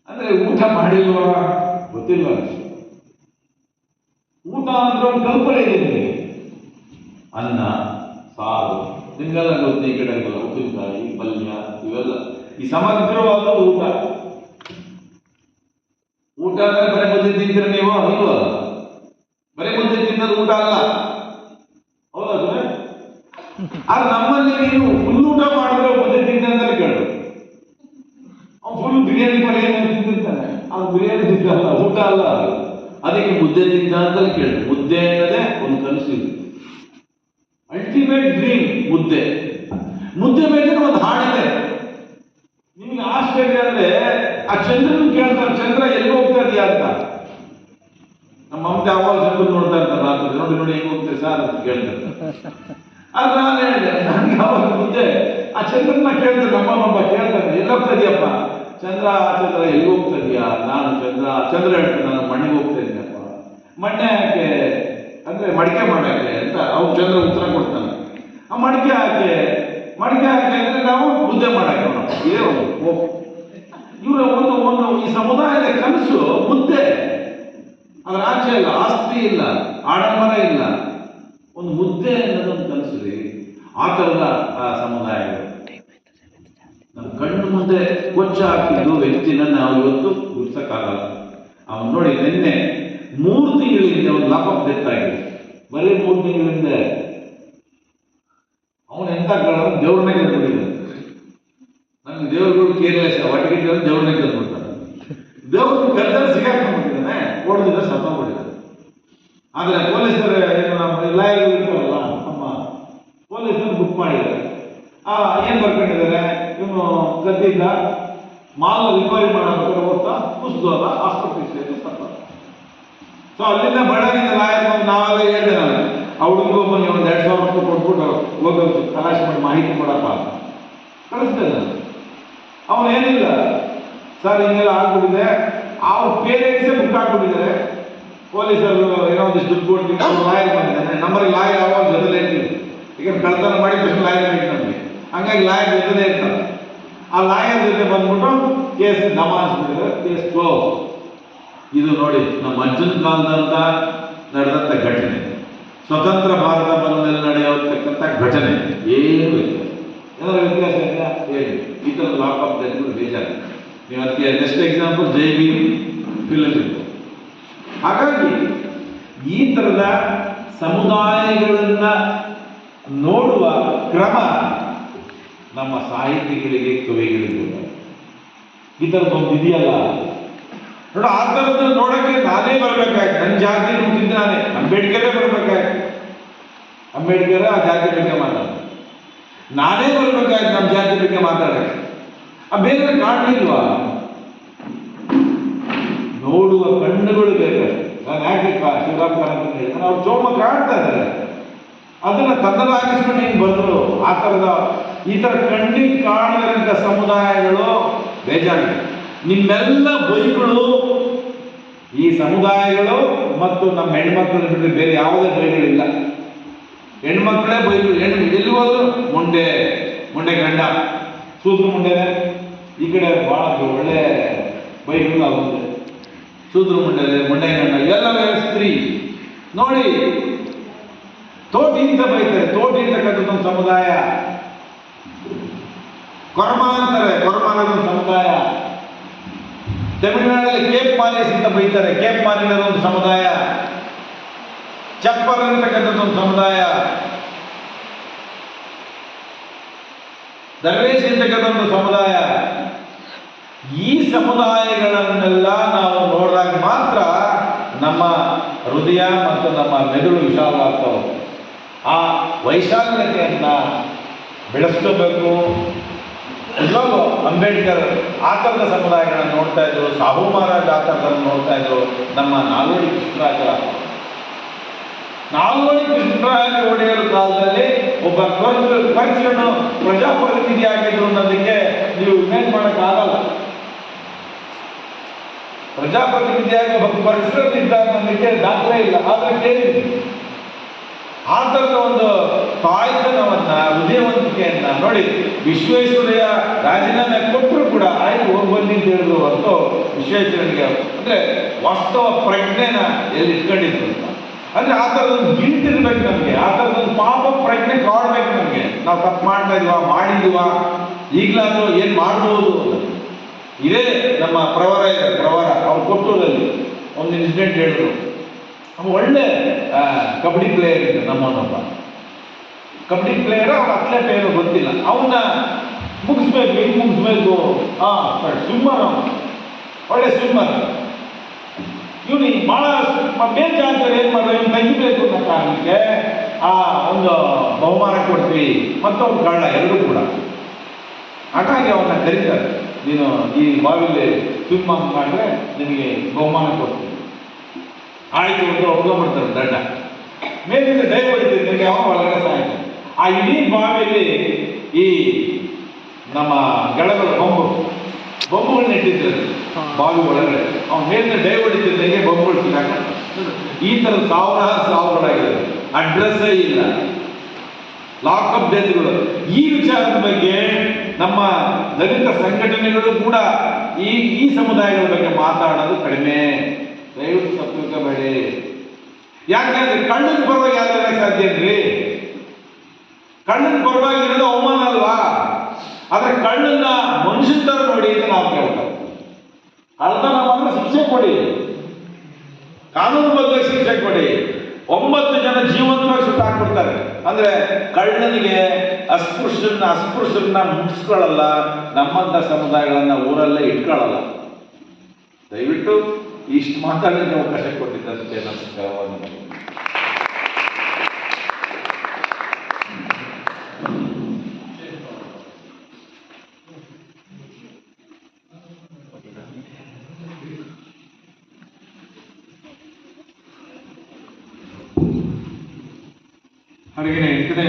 ಅಂದ್ರೆ ಊಟ ಮಾಡಿಲ್ವಾ ಗೊತ್ತಿಲ್ವ? ಊಟ ಅಂದ್ರೆ ಒಂದು ಕಲ್ಪನೆ ಇದೆ ನಿಮಗೆ. ಅನ್ನ, ಸಾರು, ನಿಮ್ಗೆಲ್ಲ ಗೊತ್ತು. ಈ ಕಡೆ ಉಪ್ಪಿನಕಾಯಿ, ಪಲ್ಯ, ಇವೆಲ್ಲ ಈ ಸಮಗ್ರವಾದ ಊಟ. ಊಟ ಅಂದ್ರೆ ಬರೀ ಮುದ್ದೆ ತಿಂತೀರ ನೀವು? ಇಲ್ವಾ? ಬರೀ ಮುದ್ದೆ ತಿನ್ನೋದು ಊಟ ಅಲ್ಲ, ಹೌದಾ? ಆದ್ರೆ ನಮ್ಮಲ್ಲಿ ನೀವು ಫುಲ್ ಊಟ ಮಾಡಿದ್ರೆ ಮುದ್ದೆ ತಿಂತಾನೆ ಕೇಳು. ಅವ್ನು ಫುಲ್ ಬಿರಿಯಾನಿ ತಿಂತಿರ್ತಾನೆ, ಅದು ಬಿರಿಯಾನಿ ತಿಂತಲ್ಲ, ಊಟ ಅಲ್ಲ. ಅದಕ್ಕೆ ಮುದ್ದೆ ತಿಂತ ಅಂತಲೇ ಕೇಳಿ. ಮುದ್ದೆ ಅನ್ನೋದೇ ಒಂದು ಕನಸು. ಅಲ್ಟಿಮೇಟ್ ಡ್ರೀಮ್ ಮುದ್ದೆ. ಮುದ್ದೆ ಮೇಲೆ ಒಂದು ಹಾಡಿದೆ. ನಿಮ್ಗೆ ಆಶ್ಚರ್ಯ ಅಂದ್ರೆ ಆ ಚಂದ್ರನ ಕೇಳ್ತಾರೆ, ಚಂದ್ರ ಎಲ್ಲಿ ಹೋಗ್ತಾ ಇದೆಯಾ ಅಂತ. ನಮ್ಮ ಮಮತೆ ಅವಾಗ ಚಂದ್ರ ನೋಡ್ತಾ ಇರ್ತಾರೆ ರಾತ್ರಿ, ನೋಡಿ ನೋಡಿ ಹೆಂಗ್ ಹೋಗ್ತೇವೆ ಸರ್ ಅಂತ ಕೇಳ್ತಾರೆ. ಆದ್ರೆ ನಾನು ಹೇಳಿದೆ, ನನ್ಗೆ ಅವಾಗ ಮುದ್ದೆ ಆ ಚಂದ್ರನ ಕೇಳ್ತಾರೆ. ನಮ್ಮಮ್ಮ ಕೇಳ್ತಾರೆ, ಎಲ್ಲಿ ಹೋಗ್ತಾ ಇದೆಯಪ್ಪ? ಚಂದ್ರ ಎಲ್ಲಿ ಹೋಗ್ತಾ ಇದೆಯಾ? ನಾನು ಚಂದ್ರ ಹೇಳ್ತಾರೆ, ನಾನು ಮಣ್ಣಿಗೆ ಹೋಗ್ತಾ ಇದೀನಪ್ಪ. ಮಣ್ಣೆ ಯಾಕೆ ಅಂದ್ರೆ ಮಡಿಕೆ ಮಾಡಕ್ಕೆ ಅಂತ ಅವ್ರು ಚಂದ್ರ ಉತ್ತರ ಕೊಡ್ತಾನೆ. ಆ ಮಡಿಕೆ ಹಾಕಿ ಅಂದ್ರೆ ನಾವು ಮುದ್ದೆ ಮಾಡಕ್ಕೆ. ಇದೇ ಇವರ ಒಂದು ಈ ಸಮುದಾಯದ ಕನಸು ಮುದ್ದೆ. ಅದರ ಆಚೆ ಇಲ್ಲ, ಆಸ್ತಿ ಇಲ್ಲ, ಆಡಂಬರ ಇಲ್ಲ. ಒಂದು ಮುದ್ದೆ ಅನ್ನೋದು ಆ ಥರದ ಸಮುದಾಯಗಳು ನಮ್ಮ ಕಣ್ಣು ಮುಂದೆ ಕೊಚ್ಚ ಹಾಕಿದ್ದು ವ್ಯಕ್ತಿನ ನಾವು ಇವತ್ತು ಗುರ್ಸಕ್ಕಾಗಲ್ಲ. ಅವನು ನೋಡಿ ನಿನ್ನೆ 3 ತಿಂಗಳಿಂದ ಒಂದು ಲಾಕಪ್ ಡೆತ್ ಆಗಿದೆ. ಬರೀ 3 ತಿಂಗಳಿಂದ ಅವನು ಎಂತ ದೇವ್ರನ್ನೇ ಕಲ್ತ್ಬಿಟ್ಟಿದ್ದಾನೆ. ನಮ್ಗೆ ದೇವ್ರುಗಳು ಕೇರ್ಲೆಸ್ ಒಟ್ಟಿಗೆ ದೇವ್ರನ್ನೇ ಕಲ್ತ್ಬಿಡ್ತಾನೆ. ದೇವ್ರ ಕಲ್ತಲ್ಲಿ ಸಿಗಾಕೊಂಡ್ಬಿಟ್ಟಿದ್ದಾನೆ, ಓಡಿದ್ರೆ ಸತ್ತೋಗ್ಬಿಟ್ಟಿದ್ದಾನೆ. ಆದರೆ ಪೊಲೀಸರು ಏನು ನಮ್ಮ ಲಾಯರ್ಗಳು ಇರ್ತಾರಲ್ಲ, ನಮ್ಮ ಪೊಲೀಸರು ಬುಕ್ ಮಾಡಿದ್ದಾರೆ. ಏನು ಬರ್ಕೊಂಡಿದ್ದಾರೆ, ಇವನು ಕದ್ದಿದ್ದ ಮಾಲ್ ರಿಕವರಿ ಮಾಡಬೇಕಾದ್ರೆ ಹೋಗ್ತಾ ಕುಸ್ದೋದ, ಆಸ್ಪತ್ರೆಗೆ ಸೇರಿ ಸತ್ತ. ಸೊ ಅಲ್ಲಿಂದ ಬಳ್ಳಾರಿಯಿಂದ ಲಾಯರ್ ಬಂದು ನಾವೆಲ್ಲ ಹೇಳಿದೆ, ನಾನು ಆ ಹುಡುಗಿ ಒಬ್ಬನಿಗೆ ಒಂದು 2,000 ರೂಪಾಯಿ ಕೊಟ್ಬಿಟ್ಟು ಹೋಗಿ ತಲಾಶೆ ಮಾಡಿ ಮಾಹಿತಿ ಕೊಡಪ್ಪ ಕಳಿಸ್ತೇನೆ. ಅವನೇನಿಲ್ಲ ಸರ್ ಹಿಂಗೆಲ್ಲ ಆಗ್ಬಿಟ್ಟಿದೆ, ಅವ್ರ ಪೇರೆಂಟ್ಸೇ ಬುಕ್ ಹಾಕ್ಬಿಟ್ಟಿದ್ದಾರೆ. ಪೊಲೀಸರು ಏನೋ ಒಂದಿಷ್ಟು ದುಡ್ಡು ಕೊಡ್ತೀನಿ, ಲಾಯರ್ ಬಂದಿದ್ದಾನೆ. ನಮ್ಮಲ್ಲಿ ಲಾಯರ್ ಯಾವಾಗ ಜೊತೆಲೇ ಇರ್ತೀವಿ, ಈಗ ಕಳ್ತನ ಮಾಡಿ ಫಸ್ಟ್ ಲಾಯರ್ ಬೇಕು ನಮಗೆ, ಹಂಗಾಗಿ ಲಾಯರ್ ಜೊತೆಲೇ ಇರ್ತಾರೆ. ಆ ಲಾಯರ್ ಜೊತೆ ಬಂದ್ಬಿಟ್ಟು ಕೇಸ್ ಜಮಾಯಿಸ್ಬಿಟ್ಟಿದ್ದಾರೆ, ಕೇಸ್ ಕ್ಲೋಸ್. ಇದು ನೋಡಿ ನಮ್ಮ ಅಜ್ಜನ ಕಾಲದಂತ ನಡೆದಂಥ ಘಟನೆ, ಸ್ವತಂತ್ರ ಭಾರತ ಬಂದಲ್ಲಿ ನಡೆಯತಕ್ಕಂಥ ಘಟನೆ. ಏನು ವ್ಯತ್ಯಾಸ, ಏನಾದ್ರು ವ್ಯತ್ಯಾಸ ಇದೆಯಾ ಹೇಳಿ? ಈ ಥರ ಲಾಕಪ್ ಡೆತ್ಗಳು ಬೇಜಾರು. ನೀವು ಅದಕ್ಕೆ ನೆಕ್ಸ್ಟ್ ಎಕ್ಸಾಂಪಲ್ ಜೈವಿ ಫಿಲಮ್ ಇತ್ತು. ಹಾಗಾಗಿ ಈ ಥರದ ಸಮುದಾಯಗಳನ್ನ ನೋಡುವ ಕ್ರಮ ನಮ್ಮ ಸಾಹಿತಿಗಳಿಗೆ, ಕವಿಗಳಿಗೆ ಈ ಥರದ್ದೊಂದು ಇದೆಯಲ್ಲ ನೋಡು. ಆ ಥರದ್ದು ನೋಡಕ್ಕೆ ನಾನೇ ಬರ್ಬೇಕಾಯ್ತು. ನನ್ನ ಜಾತಿ ಹುಟ್ಟಿದ್ದು ನಾನೇ, ಅಂಬೇಡ್ಕರೇ ಬರ್ಬೇಕಾಯ್ತು. ಅಂಬೇಡ್ಕರ್ ಆ ಜಾತಿ ಬಗ್ಗೆ ಮಾತಾಡೋದು, ನಾನೇ ಬರ್ಬೇಕಾಯ್ತು ನಮ್ಮ ಜಾತಿ ಬಗ್ಗೆ ಮಾತಾಡಕ್ಕೆ. ಬೇರೆ ಕಾಣಲಿಲ್ವಾ? ನೋಡುವ ಕಣ್ಣುಗಳು ಬೇಕಷ್ಟೆ. ನಾನು ಯಾಕೆ ಶಿವರಾಮ್ ಕಾರಂತ ಹೇಳಿದ್ರೆ ಅವ್ರು ಚೋಮ ಕಾಣ್ತಾ ಇದ್ದಾರೆ, ಅದನ್ನ ತನ್ನದಾಗಿಸ್ಕೊಂಡು ಹಿಂಗೆ ಬಂದರು. ಆ ಥರದ ಈ ಥರ ಕಣ್ಣಿಗೆ ಕಾಣದಂಥ ಸಮುದಾಯಗಳು ಬೇಜಾರಿದೆ. ನಿಮ್ಮೆಲ್ಲ ಬೈಗಳು ಈ ಸಮುದಾಯಗಳು ಮತ್ತು ನಮ್ಮ ಹೆಣ್ಮಕ್ಳು ಬಿಟ್ಟರೆ ಬೇರೆ ಯಾವುದೇ ಬೈಗಳಿಲ್ಲ. ಹೆಣ್ಮಕ್ಳೇ ಬೈಗಳು. ಎಲ್ಲಿ ಹೋದ್ರು ಮುಂಡೆ ಗಂಡ, ಸೂತ್ರ ಮುಂಡೆನೆ. ಈ ಕಡೆ ಭಾಳ ಒಳ್ಳೆ ಬೈಗಳು ಆಗುತ್ತೆ, ಸೂದ್ರ ಮುಂಡೆ ಗಂಡ ಎಲ್ಲವೇ ಸ್ತ್ರೀ. ನೋಡಿ ತೋಟಿ ಅಂತ ಬೈತಾರೆ. ತೋಟಿ ಅಂತಕ್ಕಂಥ ಸಮುದಾಯ. ಕೊರ್ಮ ಅಂತಾರೆ, ಕೊರ್ಮ ಅನ್ನೋದೊಂದು ಸಮುದಾಯ. ತಮಿಳುನಾಡಲ್ಲಿ ಕೇಪ್ ಮಾರಿಯಸ್ ಅಂತ ಬೈತಾರೆ, ಕೇಪ್ ಮಾರಿಯಸ್ ಒಂದು ಸಮುದಾಯ. ಚಪ್ಪರ್ ಅಂತಕ್ಕಂಥದ್ದು ಒಂದು ಸಮುದಾಯ. ದರ್ವೇಶ್ ಅಂತಕ್ಕಂಥ ಸಮುದಾಯ. ಈ ಸಮುದಾಯಗಳನ್ನೆಲ್ಲ ನಾವು ನೋಡಿದಾಗ ಮಾತ್ರ ನಮ್ಮ ಹೃದಯ ಮತ್ತು ನಮ್ಮ ಮೆದುಳು ವಿಶಾಲ ಆಗ್ತಾವೆ. ಆ ವೈಶಾಲ್ಯತೆಯನ್ನ ಬೆಳೆಸ್ಕೋಬೇಕು. ಇವಾಗ ಅಂಬೇಡ್ಕರ್ ಆ ಥರದ ಸಮುದಾಯಗಳನ್ನು ನೋಡ್ತಾ ಇದ್ರು, ಸಾಹು ಮಹಾರಾಜ್ ಆ ಥರದನ್ನು ನೋಡ್ತಾ ಇದ್ರು. ನಮ್ಮ ನಾಲ್ವಡಿ ಕೃಷ್ಣರಾಜ ಒಡೆಯರ ಕಾಲದಲ್ಲಿ ಒಬ್ಬ ಖರ್ಚನ್ನು ಪ್ರಜಾಪ್ರತಿನಿಧಿ ಆಗಿದ್ರು ಅನ್ನೋದಕ್ಕೆ ನೀವು ಇಮೇಜ್ ಮಾಡೋಕ್ಕಾಗಲ್ಲ. ಪ್ರಜಾಪ್ರತಿನಿಧಿಯಾಗಿ ಒಬ್ಬ ಪರಿಸರದಿದ್ದ ಅನ್ನೋದಕ್ಕೆ ದಾಖಲೆ ಇಲ್ಲ. ಆದರೆ ಕೇಳಿದ್ವಿ ಆ ಥರದ ಒಂದು ತಾಯ್ತನವನ್ನ, ಹೃದಯವಂತಿಕೆಯನ್ನ ನೋಡಿ. ವಿಶ್ವೇಶ್ವರಯ್ಯ ರಾಜೀನಾಮೆ ಕೊಟ್ಟರು ಕೂಡ ಆಯ್ತು ಹೋಗಿ ಬಂದಿದ್ದು ಹೇಳಿದ್ರು ಅಂತ ವಿಶ್ವೇಶ್ವರಯ್ಯನಿಗೆ ಅಂದ್ರೆ ವಾಸ್ತವ ಪ್ರಜ್ಞೆನ ಎಲ್ಲಿ ಇಟ್ಕೊಂಡಿದ್ರು ಅಂತ. ಅಂದ್ರೆ ಆ ಥರದೊಂದು ಗಿಲ್ಟ್ ಇರ್ಬೇಕು ನಮಗೆ, ಆ ಥರದೊಂದು ಪಾಪ ಪ್ರಜ್ಞೆ ಕಾಡ್ಬೇಕು ನಮಗೆ. ನಾವು ತಪ್ಪು ಮಾಡ್ತಾ ಇದೀವ, ಮಾಡಿದೀವ, ಈಗಲಾದ್ರೂ ಏನು ಮಾಡ್ಬೋದು. ಇದೇ ನಮ್ಮ ಪ್ರವರ ಅವ್ರು ಕೊಟ್ಟೂರಲ್ಲಿ ಒಂದು ಇನ್ಸಿಡೆಂಟ್ ಹೇಳಿದ್ರು. ಒಳ್ಳೆ ಕಬಡ್ಡಿ ಪ್ಲೇಯರ್ ಇತ್ತು ನಮ್ಮನೊಬ್ಬ ಕಬಡ್ಡಿ ಪ್ಲೇಯರ್. ಅವ್ರ ಅಥ್ಲೆಟ್ ಏನೋ ಗೊತ್ತಿಲ್ಲ, ಅವನ್ನ ಮುಗಿಸ್ಬೇಕು, ಹೆಂಗೆ ಮುಗಿಸ್ಬೇಕು. ಸ್ವಿಮ್ಮರ್, ಒಳ್ಳೆ ಸ್ವಿಮ್ಮರ್. ಇವನು ಭಾಳ ಬೇಜಾರು ಏನು ಮಾಡೋದು, ಇವ್ನು ತೆಗಿಬೇಕು ಅನ್ನೋ ಕಾರಣಕ್ಕೆ ಒಂದು ಬಹುಮಾನ ಕೊಡ್ತೀವಿ ಮತ್ತು ಅವ್ನು ಕಳ್ಳ ಎರಡೂ ಕೂಡ. ಹಾಗಾಗಿ ಅವನ್ನ ಕರೀತಾರೆ, ನೀನು ಈ ಬಾವಿಲಿ ಸ್ವಿಮ್ ಮಾಡಿದ್ರೆ ನಿನಗೆ ಬಹುಮಾನ ಕೊಡ್ತೀವಿ. ಆಯ್ತು ಅಂತ ಒಪ್ಕೊಂಡ್ಬಿಡ್ತಾರೆ ದಂಡ. ಮೇಲಿಂದ ಡೈ ಹೊಡಿತೀವಿ, ನಿಮಗೆ ಯಾವ ಒಳಗಡೆ ಸಾಯ್ತು. ಆ ಇಡೀ ಬಾವಿಯಲ್ಲಿ ಈ ನಮ್ಮ ಗೆಳಗಳು ಬೊಂಬುಗಳನ್ನ ಇಟ್ಟಿದ್ರು ಬಾವಿ ಒಳಗಡೆ. ಅವ್ನ ಮೇಲಿಂದ ಡೈ ಹೊಡಿತಿದ್ದಂಗೆ ಬೊಂಬುಗಳು ಸಿಗಾಕ. ಈ ಥರ ಸಾವಿರಾಗಿದೆ. ಅಡ್ರೆಸ್ಸೇ ಇಲ್ಲ, ಲಾಕಪ್ ಡೆತ್ಗಳು. ಈ ವಿಚಾರದ ಬಗ್ಗೆ ನಮ್ಮ ದಲಿತ ಸಂಘಟನೆಗಳು ಕೂಡ ಈ ಸಮುದಾಯಗಳ ಬಗ್ಗೆ ಮಾತಾಡೋದು ಕಡಿಮೆ. ದಯವಿಟ್ಟು ತಪ್ಪಿಸಬೇಡಿ. ಯಾಕೆಂದ್ರೆ ಕಣ್ಣನ ಪರವಾಗಿ ಯಾವ್ದಾರ ಸಾಧ್ಯ ಇದ್ರಿ? ಕಳ್ಳನ ಪರವಾಗಿ ಇರೋದು ಅವಮಾನ ಅಲ್ವಾ? ಆದ್ರೆ ಕಳ್ಳನ್ನ ಮನುಷ್ಯನ ತರ ನೋಡಿ ಅಂತ ನಾವು ಕೇಳ್ತೇವೆ. ಕಳ್ಳತನ ಮಾತ್ರ ಶಿಕ್ಷೆ ಕೊಡಿ, ಕಾನೂನು ಬಗ್ಗೆ ಶಿಕ್ಷೆ ಕೊಡಿ. 9 ಜನ ಜೀವಂತವಾಗಿ ಸುಟ್ಟಾಕ್ಬಿಡ್ತಾರೆ. ಅಂದ್ರೆ ಕಳ್ಳನಿಗೆ ಅಸ್ಪೃಶ್ಯರನ್ನ ಮುಗಿಸ್ಕೊಳ್ಳಲ್ಲ, ನಮ್ಮಂತ ಸಮುದಾಯಗಳನ್ನ ಊರಲ್ಲೇ ಇಟ್ಕೊಳ್ಳಲ್ಲ. ದಯವಿಟ್ಟು ಇಷ್ಟು ಮಾತಾಡಲಿಕ್ಕೆ ಅವಕಾಶ ಕೊಟ್ಟಿದ್ದಕ್ಕೆ ನಮಸ್ಕಾರವನ್ನು. ಹಾಗೆ 8ನೇ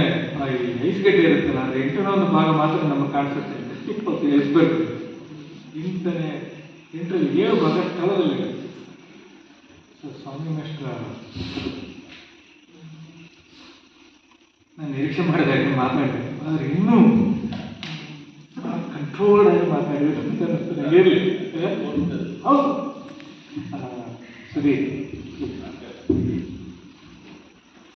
ಐಸ್ ಗಡ್ಡೆ ಇರುತ್ತಲ್ಲ, ಅದು 8ನೇ ಒಂದು ಭಾಗ ಮಾತ್ರ ನಮಗೆ ಕಾಣಿಸುತ್ತೆ. 20 ಐಸ್ಬರ್ಗ್ ಇಂತನೇ 8ರಲ್ಲಿ 7 ಭಾಗ ಸ್ಥಳದಲ್ಲಿದೆ. ಸ್ವಾಮಿ ಮೇಷ್ಟ್ರ ನಾನು ನಿರೀಕ್ಷೆ ಮಾಡಿದಾಗ ಮಾತಾಡಿದೆ, ಆದರೆ ಇನ್ನೂ ಕಂಟ್ರೋಲ್ಡ್ ಆಗಿ ಮಾತಾಡಿದ್ರೆ ಅಂತ ಅನಿಸ್ತದೆ. ಇರಲಿ, ಹೌದು ಸುದೀಪ್